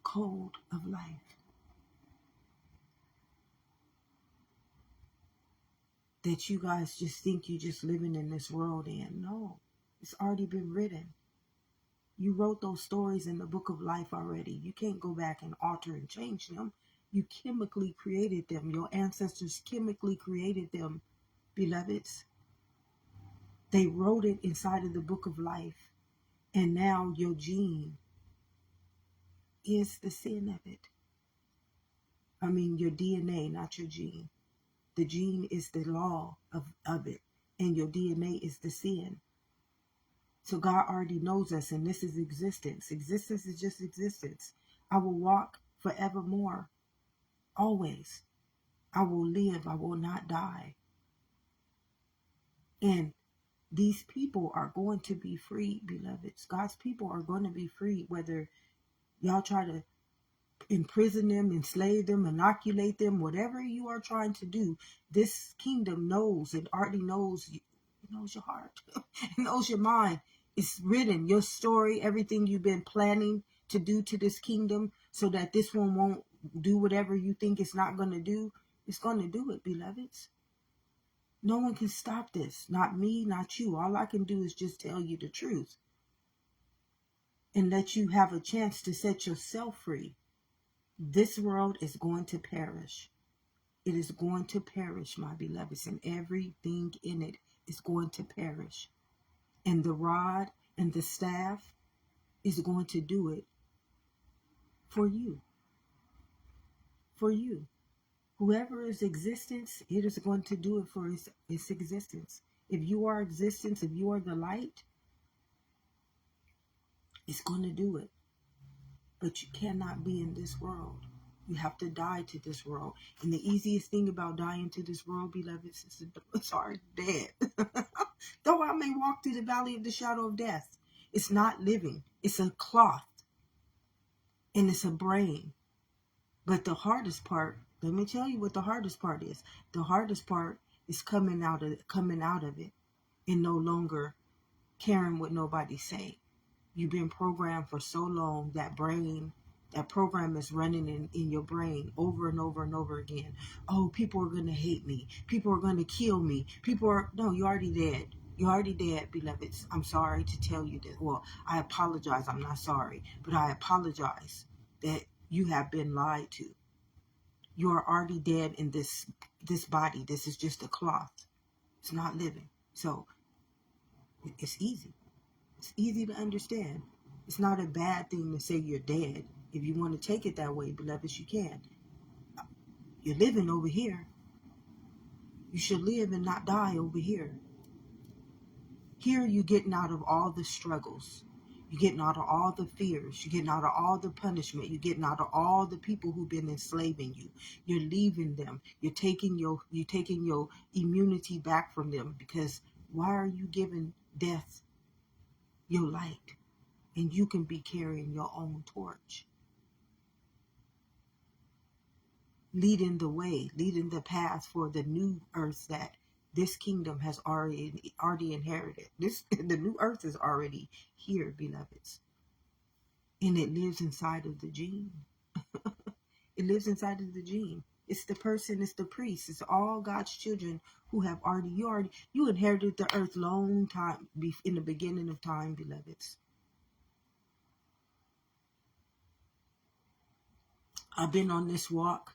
code of life. That you guys just think you just living in this world in. No, it's already been written. You wrote those stories in the book of life already. You can't go back and alter and change them. You chemically created them. Your ancestors chemically created them, beloveds. They wrote it inside of the book of life. And now your gene is the sin of it. I mean, your DNA, not your gene. The gene is the law of it. And your DNA is the sin. So God already knows us, and this is existence. Existence is just existence. I will walk forevermore. Always. I will live. I will not die. And these people are going to be free, beloveds. God's people are going to be free, whether y'all try to imprison them, enslave them, inoculate them, whatever you are trying to do. This kingdom knows, it already knows you. It knows your heart. It knows your mind. It's written, your story, everything you've been planning to do to this kingdom, so that this one won't do whatever you think it's not going to do. It's going to do it, beloveds. No one can stop this. Not me, not you. All I can do is just tell you the truth and let you have a chance to set yourself free. This world is going to perish. It is going to perish, my beloveds, and everything in it is going to perish. And the rod and the staff is going to do it for you. For you. Whoever is existence, it is going to do it for its existence. If you are existence, if you are the light, it's going to do it. But you cannot be in this world. You have to die to this world. And the easiest thing about dying to this world, beloveds, is it's already dead. Though I may walk through the valley of the shadow of death, it's not living. It's a cloth. And it's a brain. But the hardest part Let me tell you what the hardest part is. The hardest part is coming out of it and no longer caring what nobody say. You've been programmed for so long, that program is running in your brain over and over and over again. Oh, people are going to hate me. People are going to kill me. No, you're already dead. You're already dead, beloveds. I'm sorry to tell you this. Well, I apologize. I'm not sorry, but I apologize that you have been lied to. You are already dead in this body. This is just a cloth. It's not living. So it's easy. It's easy to understand. It's not a bad thing to say you're dead. If you want to take it that way, beloveds, you can. You're living over here. You should live and not die over here. Here you're getting out of all the struggles. You're getting out of all the fears. You're getting out of all the punishment. You're getting out of all the people who've been enslaving you. You're leaving them. You're taking your immunity back from them, because why are you giving death your light? And you can be carrying your own torch, leading the way, leading the path for the new earth that this kingdom has already inherited. The new earth is already here, beloveds, and it lives inside of the gene. It lives inside of the gene. It's the person, it's the priest, it's all God's children who have you inherited the earth long time in the beginning of time, beloveds. I've been on this walk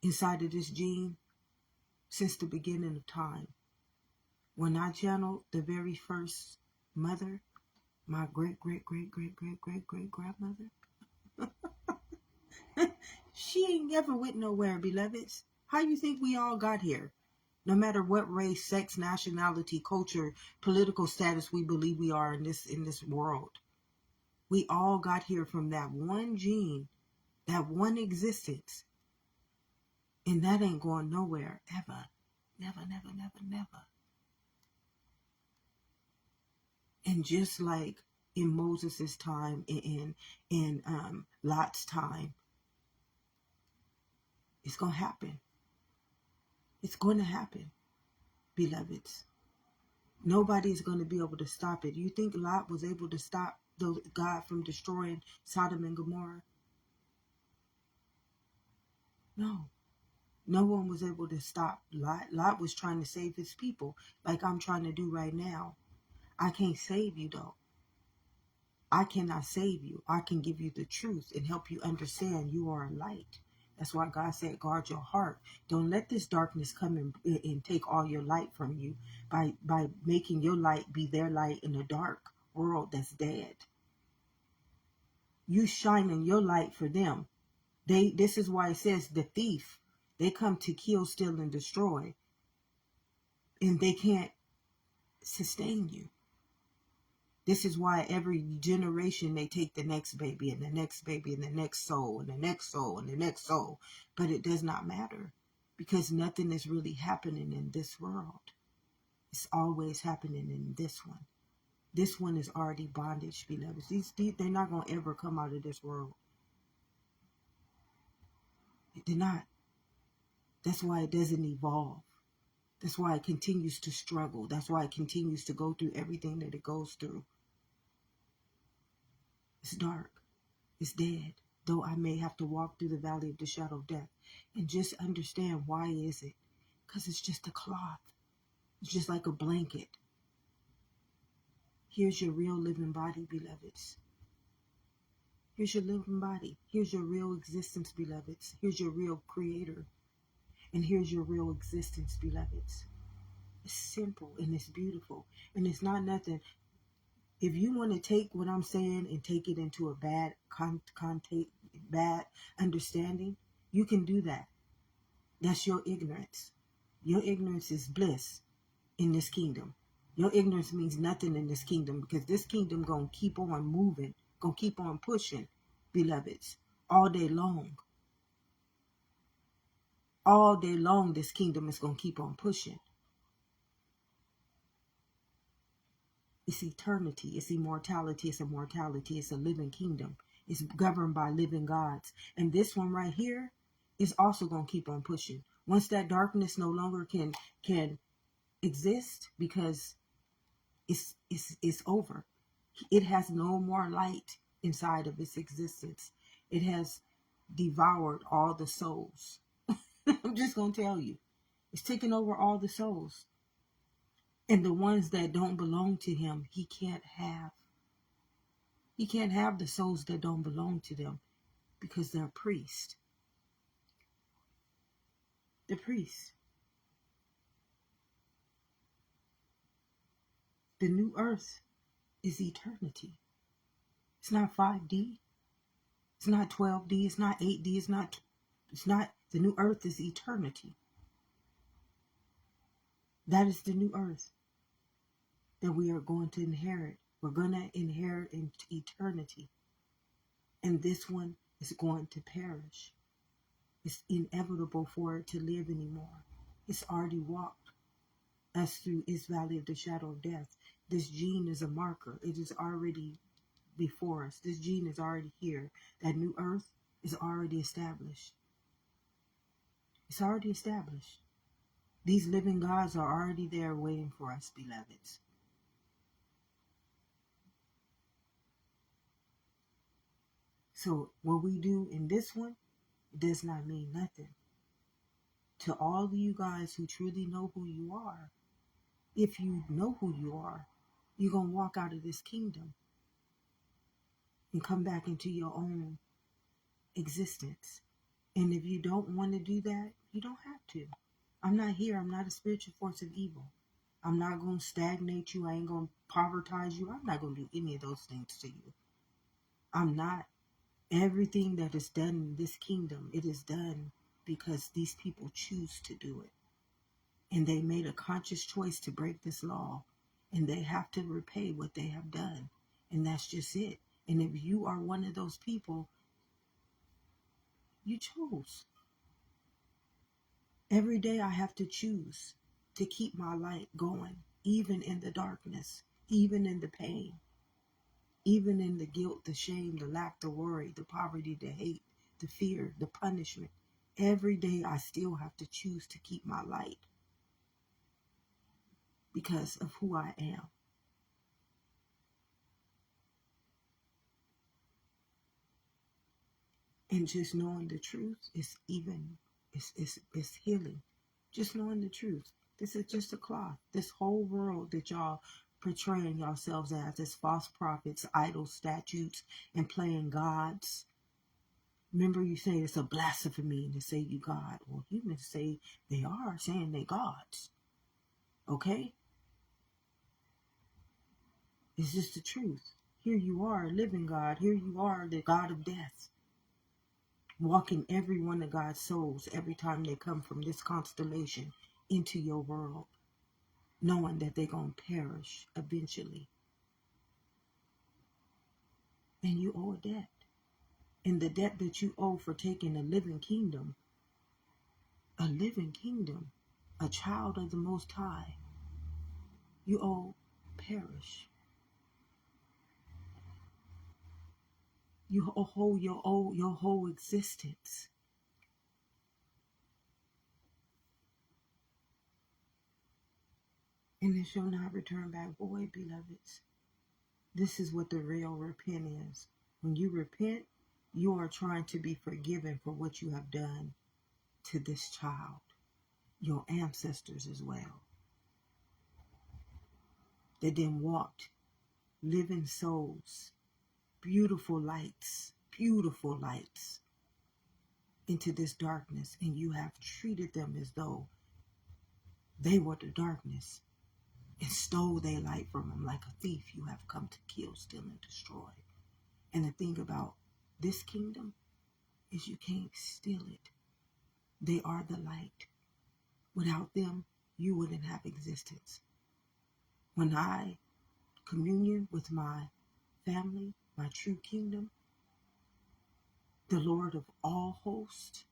inside of this gene since the beginning of time. When I channeled the very first mother, my great great great great great great great grandmother, she ain't never went nowhere, beloveds. How you think we all got here? No matter what race, sex, nationality, culture, political status we believe we are in this world, we all got here from that one gene, that one existence, and that ain't going nowhere ever, never, never, never, never. And just like in Moses' time, in Lot's time, it's going to happen. It's going to happen, beloveds. Nobody's going to be able to stop it. You think Lot was able to stop God from destroying Sodom and Gomorrah? No. No one was able to stop Lot. Lot was trying to save his people, like I'm trying to do right now. I can't save you, though. I cannot save you. I can give you the truth and help you understand you are a light. That's why God said, guard your heart. Don't let this darkness come and take all your light from you by making your light be their light in a dark world that's dead. You shining your light for them. This is why it says the thief, they come to kill, steal, and destroy. And they can't sustain you. This is why every generation they take the next baby and the next baby and the next soul and the next soul and the next soul. But it does not matter, because nothing is really happening in this world. It's always happening in this one. This one is already bondage, beloveds. They're not going to ever come out of this world. They're not. That's why it doesn't evolve. That's why it continues to struggle. That's why it continues to go through everything that it goes through. It's dark. It's dead. Though I may have to walk through the valley of the shadow of death. And just understand, why is it? Because it's just a cloth. It's just like a blanket. Here's your real living body, beloveds. Here's your living body. Here's your real existence, beloveds. Here's your real creator. And here's your real existence, beloveds. It's simple and it's beautiful. And it's not nothing. If you want to take what I'm saying and take it into a bad bad understanding, you can do that. That's your ignorance. Your ignorance is bliss in this kingdom. Your ignorance means nothing in this kingdom, because this kingdom gonna keep on moving, gonna keep on pushing, beloveds, all day long. All day long, this kingdom is gonna keep on pushing. It's eternity, it's immortality, it's immortality, it's a living kingdom. It's governed by living gods. And this one right here it's also going to keep on pushing. Once that darkness no longer can exist, because it's over. It has no more light inside of its existence. It has devoured all the souls. I'm just going to tell you. It's taken over all the souls. And the ones that don't belong to him, he can't have. He can't have the souls that don't belong to them because they're priests. The priests. The new earth is eternity. It's not 5D. It's not 12D. It's not 8D. It's not, the new earth is eternity. That is the new earth that we are going to inherit. We're going to inherit into eternity. And this one is going to perish. It's inevitable for it to live anymore. It's already walked us through its valley of the shadow of death. This gene is a marker. It is already before us. This gene is already here. That new earth is already established. It's already established. These living gods are already there waiting for us, beloveds. So what we do in this one does not mean nothing. To all of you guys who truly know who you are, if you know who you are, you're going to walk out of this kingdom and come back into your own existence. And if you don't want to do that, you don't have to. I'm not here. I'm not a spiritual force of evil. I'm not going to stagnate you. I ain't going to povertize you. I'm not going to do any of those things to you. I'm not. Everything that is done in this kingdom, it is done because these people choose to do it. And they made a conscious choice to break this law. And they have to repay what they have done. And that's just it. And if you are one of those people, you chose. Every day I have to choose to keep my light going, even in the darkness, even in the pain, even in the guilt, the shame, the lack, the worry, the poverty, the hate, the fear, the punishment. Every day I still have to choose to keep my light because of who I am. And just knowing the truth is it's healing. Just knowing the truth. This is just a cloth. This whole world that y'all portraying yourselves as false prophets, idol statues, and playing gods. Remember, you say it's a blasphemy to say you God. Well, humans say they are saying they gods. Okay? It's just the truth. Here you are, a living God. Here you are, the God of death. Walking every one of God's souls every time they come from this constellation into your world, knowing that they're going to perish eventually. And you owe a debt. And the debt that you owe for taking a living kingdom, a child of the Most High, you owe perish. You owe your whole existence. And it shall not return back void, beloveds. This is what the real repent is. When you repent, you are trying to be forgiven for what you have done to this child, your ancestors as well, that then walked living souls, beautiful lights into this darkness, and you have treated them as though they were the darkness and stole their light from them like a thief. You have come to kill, steal, and destroy. And the thing about this kingdom is you can't steal it. They are the light. Without them, you wouldn't have existence. When I communion with my family, my true kingdom, the Lord of all hosts,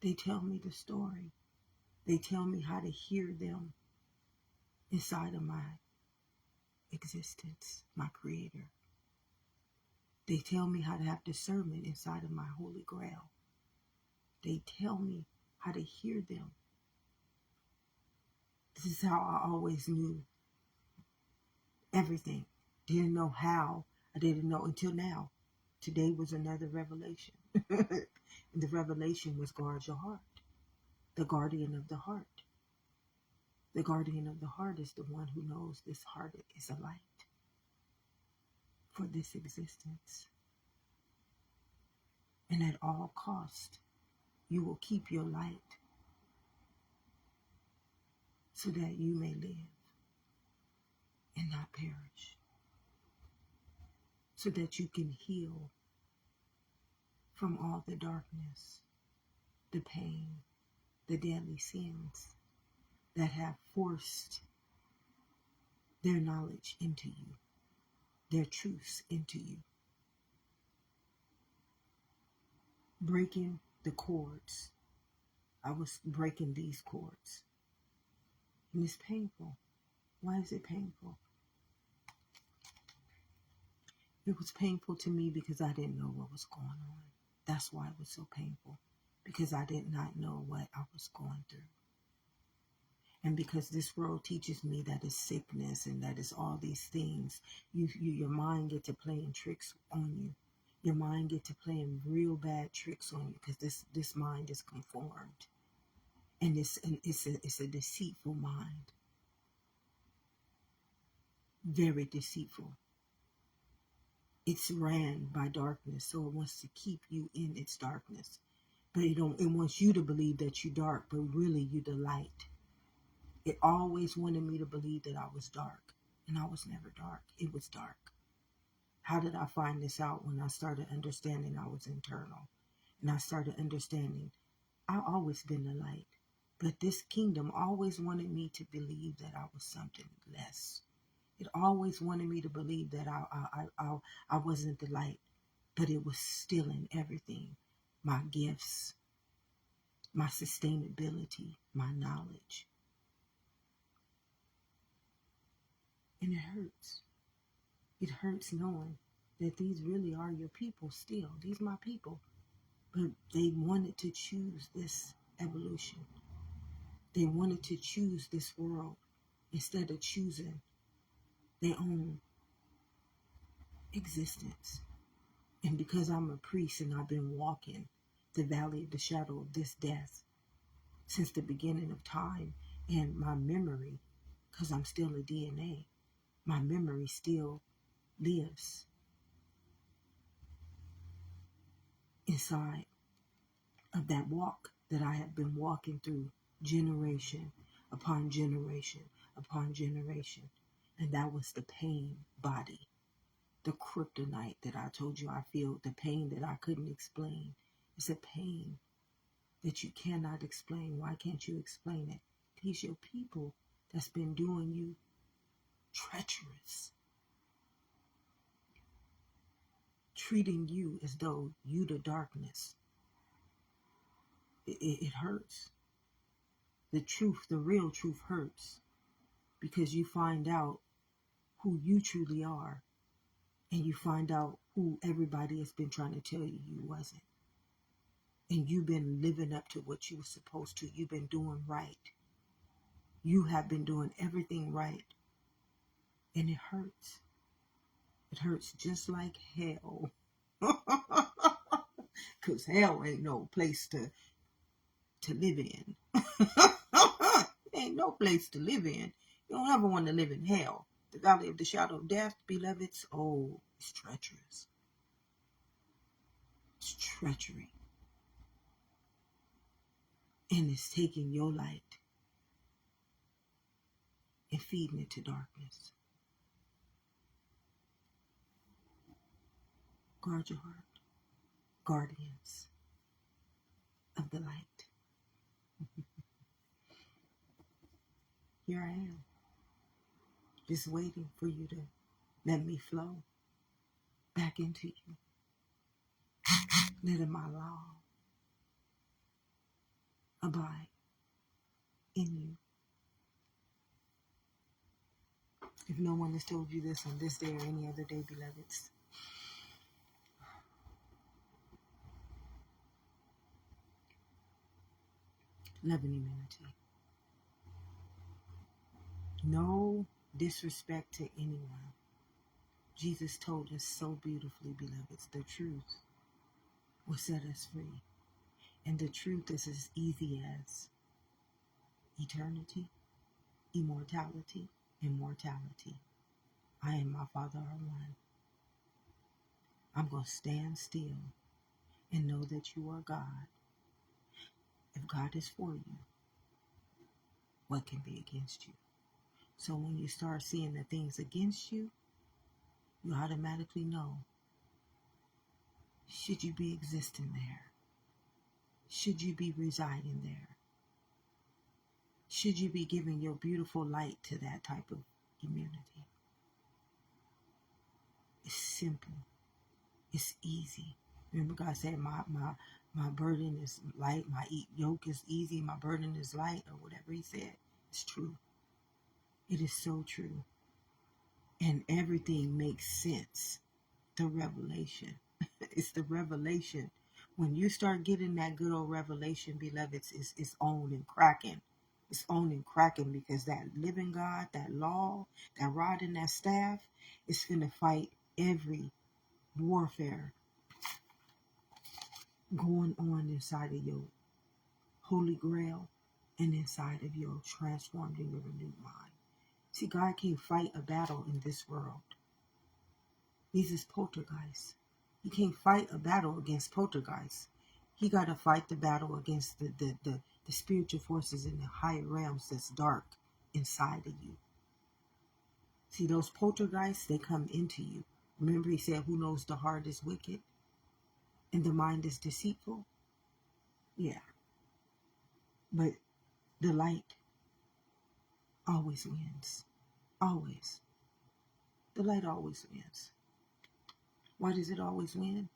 they tell me the story. They tell me how to hear them inside of my existence, my Creator. They tell me how to have discernment inside of my Holy Grail. They tell me how to hear them. This is how I always knew everything. Didn't know how. I didn't know until now. Today was another revelation. And the revelation was guard your heart. The guardian of the heart. The guardian of the heart is the one who knows this heart is a light for this existence. And at all cost, you will keep your light so that you may live and not perish. So that you can heal from all the darkness, the pain, the deadly sins that have forced their knowledge into you, their truths into you. Breaking the cords. I was breaking these cords. And it's painful. Why is it painful? It was painful to me because I didn't know what was going on. That's why it was so painful. Because I did not know what I was going through. And because this world teaches me that it's sickness and that it's all these things, your mind get to playing tricks on you. Your mind get to playing real bad tricks on you because this mind is conformed. And it's a deceitful mind. Very deceitful. It's ran by darkness, so it wants to keep you in its darkness. But it wants you to believe that you're dark, but really you're the light. It always wanted me to believe that I was dark, and I was never dark. It was dark. How did I find this out? When I started understanding I was internal, and I started understanding I've always been the light, but this kingdom always wanted me to believe that I was something less. It always wanted me to believe that I wasn't the light, but it was stealing everything. My gifts, my sustainability, my knowledge. And it hurts. It hurts knowing that these really are your people still. These are my people. But they wanted to choose this evolution. They wanted to choose this world instead of choosing their own existence. And because I'm a priest and I've been walking the valley of the shadow of this death since the beginning of time, and my memory, because I'm still a DNA, my memory still lives inside of that walk that I have been walking through generation upon generation upon generation. And that was the pain body. The kryptonite that I told you I feel, the pain that I couldn't explain. It's a pain that you cannot explain. Why can't you explain it? These your people that's been doing you treacherous. Treating you as though you the darkness. It hurts. The truth, the real truth hurts. Because you find out who you truly are. And you find out who everybody has been trying to tell you you wasn't. And you've been living up to what you were supposed to. You've been doing right. You have been doing everything right. And it hurts. It hurts just like hell. Because hell ain't no place to live in. Ain't no place to live in. You don't ever want to live in hell. The valley of the shadow of death, beloveds, oh, it's treacherous. It's treachery. And it's taking your light and feeding it to darkness. Guard your heart. Guardians of the light. Here I am. Just waiting for you to let me flow back into you. Letting my law abide in you. If no one has told you this on this day or any other day, beloveds, Love and immunity. No disrespect to anyone. Jesus told us so beautifully, beloveds, the truth will set us free. And the truth is as easy as eternity, immortality, and mortality. I and my Father are one. I'm going to stand still and know that you are God. If God is for you, what can be against you? So when you start seeing the things against you, you automatically know, should you be existing there? Should you be residing there? Should you be giving your beautiful light to that type of immunity? It's simple. It's easy. Remember God said, my burden is light, my yoke is easy, my burden is light, or whatever he said. It's true. It is so true. And everything makes sense. The revelation. It's the revelation. When you start getting that good old revelation, beloveds, it's on and cracking. It's on and cracking because that living God, that law, that rod and that staff, is going to fight every warfare going on inside of your holy grail and inside of your transformed and your renewed mind. See, God can't fight a battle in this world. These is poltergeists. He can't fight a battle against poltergeists. He got to fight the battle against the spiritual forces in the higher realms that's dark inside of you. See, those poltergeists, they come into you. Remember he said, who knows the heart is wicked and the mind is deceitful? Yeah. But the light always wins. Always. The light always wins. Why does it always win?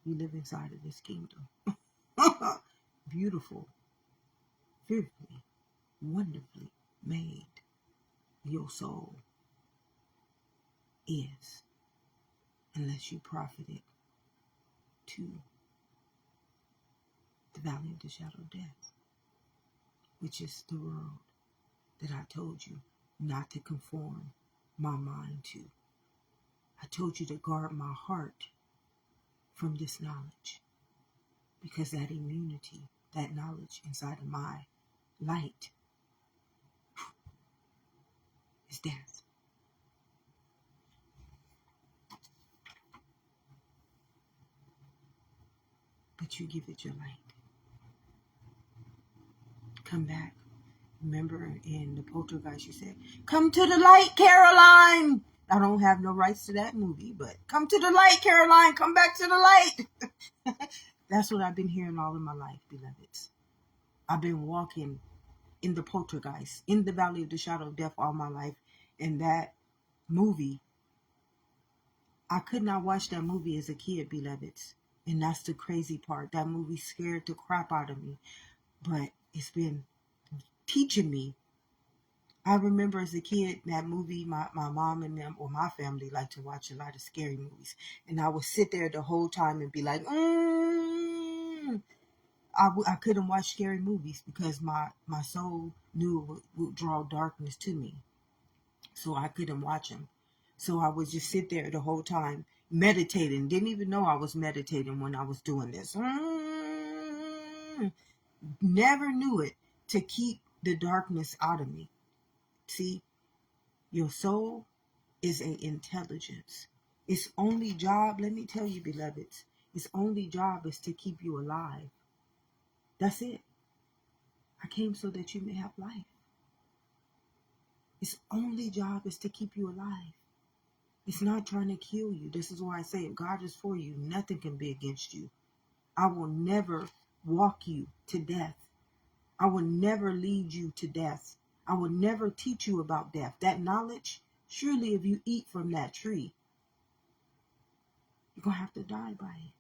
You live inside of this kingdom. Beautiful, fearfully, wonderfully made your soul is, unless you profit it to the valley of the shadow of death, which is the world that I told you not to conform my mind to. I told you to guard my heart from this knowledge, because that immunity, that knowledge inside of my light is death. But you give it your light. Come back. Remember in the poltergeist, you said, come to the light, Caroline. I don't have no rights to that movie, but come to the light, Caroline. Come back to the light. That's what I've been hearing all of my life, beloveds. I've been walking in the poltergeist, in the valley of the shadow of death all my life. And that movie, I could not watch that movie as a kid, beloveds. And that's the crazy part. That movie scared the crap out of me. But it's been teaching me. I remember as a kid, that movie, my mom and them, or my family, like to watch a lot of scary movies. And I would sit there the whole time and be like, I couldn't watch scary movies because my soul knew it would draw darkness to me. So I couldn't watch them. So I would just sit there the whole time meditating. Didn't even know I was meditating when I was doing this. Never knew it, to keep the darkness out of me. See, your soul is an intelligence. Its only job, let me tell you, beloveds, its only job is to keep you alive. That's it. I came so that you may have life. Its only job is to keep you alive. It's not trying to kill you. This is why I say, if God is for you, nothing can be against you. I will never walk you to death. I will never lead you to death. I will never teach you about death. That knowledge, surely if you eat from that tree, you're going to have to die by it.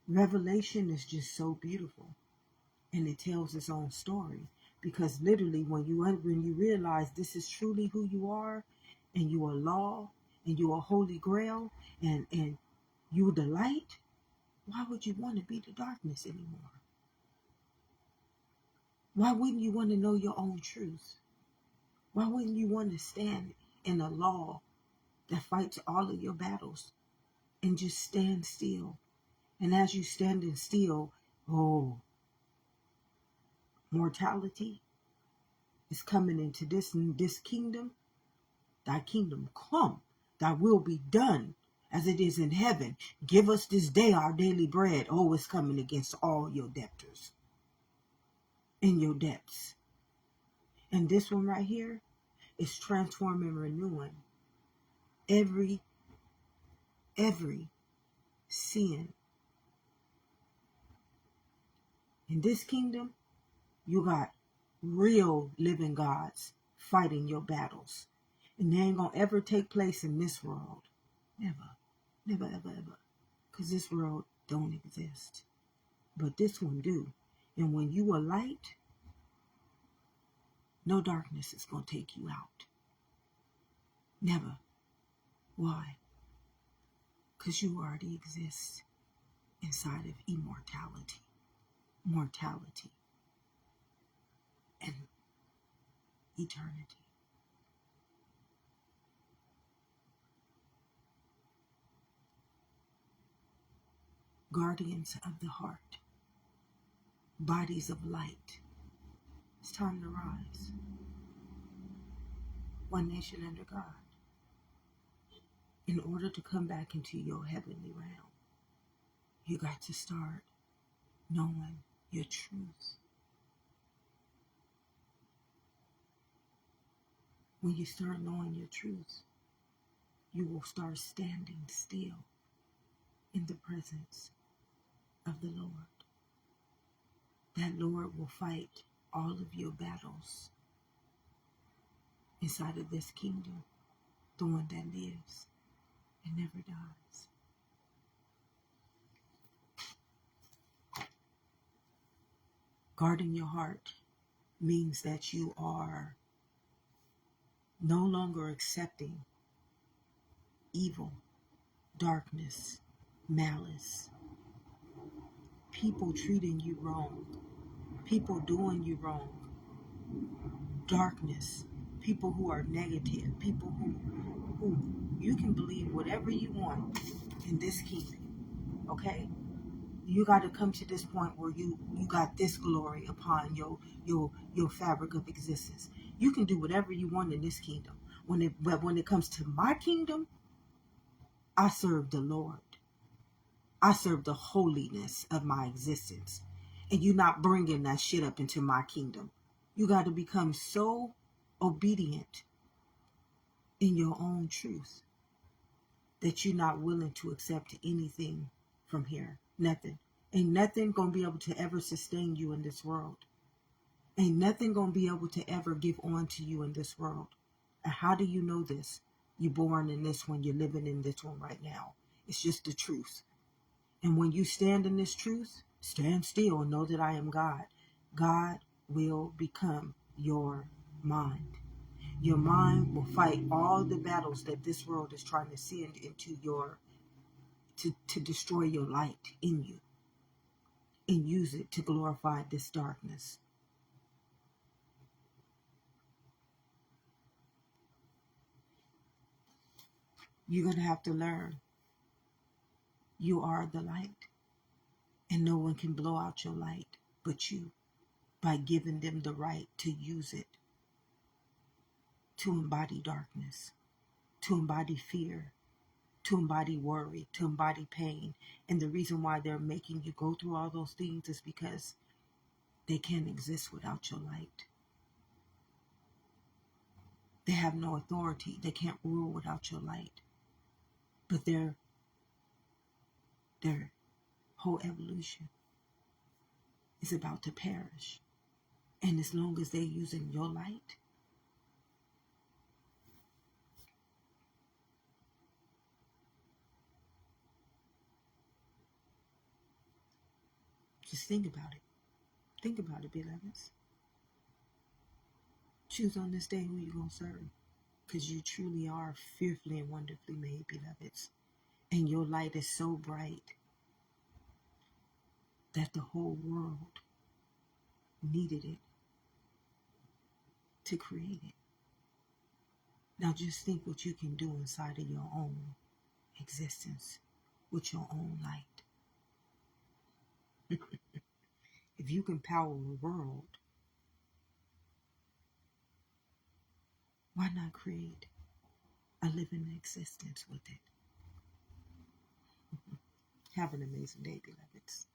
Revelation is just so beautiful. And it tells its own story. Because literally when you realize this is truly who you are, and you are law, and you are holy grail, and you are the light, why would you want to be the darkness anymore? Why wouldn't you want to know your own truth? Why wouldn't you want to stand in a law that fights all of your battles and just stand still? And as you standing still, oh, mortality is coming into this kingdom. Thy kingdom come, thy will be done as it is in heaven. Give us this day our daily bread. Oh, it's coming against all your debtors and your debts. And this one right here is transforming, renewing every sin. In this kingdom, you got real living gods fighting your battles. And they ain't gonna ever take place in this world. Never. Never, ever, ever. Because this world don't exist. But this one do. And when you are light, no darkness is gonna take you out. Never. Why? Because you already exist inside of immortality, mortality, and eternity. Guardians of the heart, bodies of light. It's time to rise. One nation under God. In order to come back into your heavenly realm, you got to start knowing your truth. When you start knowing your truth, you will start standing still in the presence of the Lord. That Lord will fight all of your battles inside of this kingdom, the one that lives and never dies. Guarding your heart means that you are no longer accepting evil, darkness, malice, people treating you wrong, people doing you wrong, darkness, people who are negative, people who you can believe whatever you want in this kingdom, okay? You got to come to this point where you got this glory upon your fabric of existence. You can do whatever you want in this kingdom. But when it comes to my kingdom, I serve the Lord. I serve the holiness of my existence. And you're not bringing that shit up into my kingdom. You got to become so obedient in your own truth that you're not willing to accept anything from here. Nothing. Ain't nothing going to be able to ever sustain you in this world. Ain't nothing going to be able to ever give on to you in this world. And how do you know this? You're born in this one. You're living in this one right now. It's just the truth. And when you stand in this truth, stand still and know that I am God. God will become your mind. Your mind will fight all the battles that this world is trying to send into to destroy your light in you and use it to glorify this darkness. You're going to have to learn you are the light, and no one can blow out your light but you, by giving them the right to use it to embody darkness, to embody fear, to embody worry, to embody pain. And the reason why they're making you go through all those things is because they can't exist without your light. They have no authority. They can't rule without your light. But their whole evolution is about to perish. And as long as they're using your light, just think about it. Think about it, beloveds. Choose on this day who you're going to serve. Because you truly are fearfully and wonderfully made, beloveds. And your light is so bright that the whole world needed it to create it. Now just think what you can do inside of your own existence with your own light. If you can power the world, why not create a living existence with it? Have an amazing day, beloveds.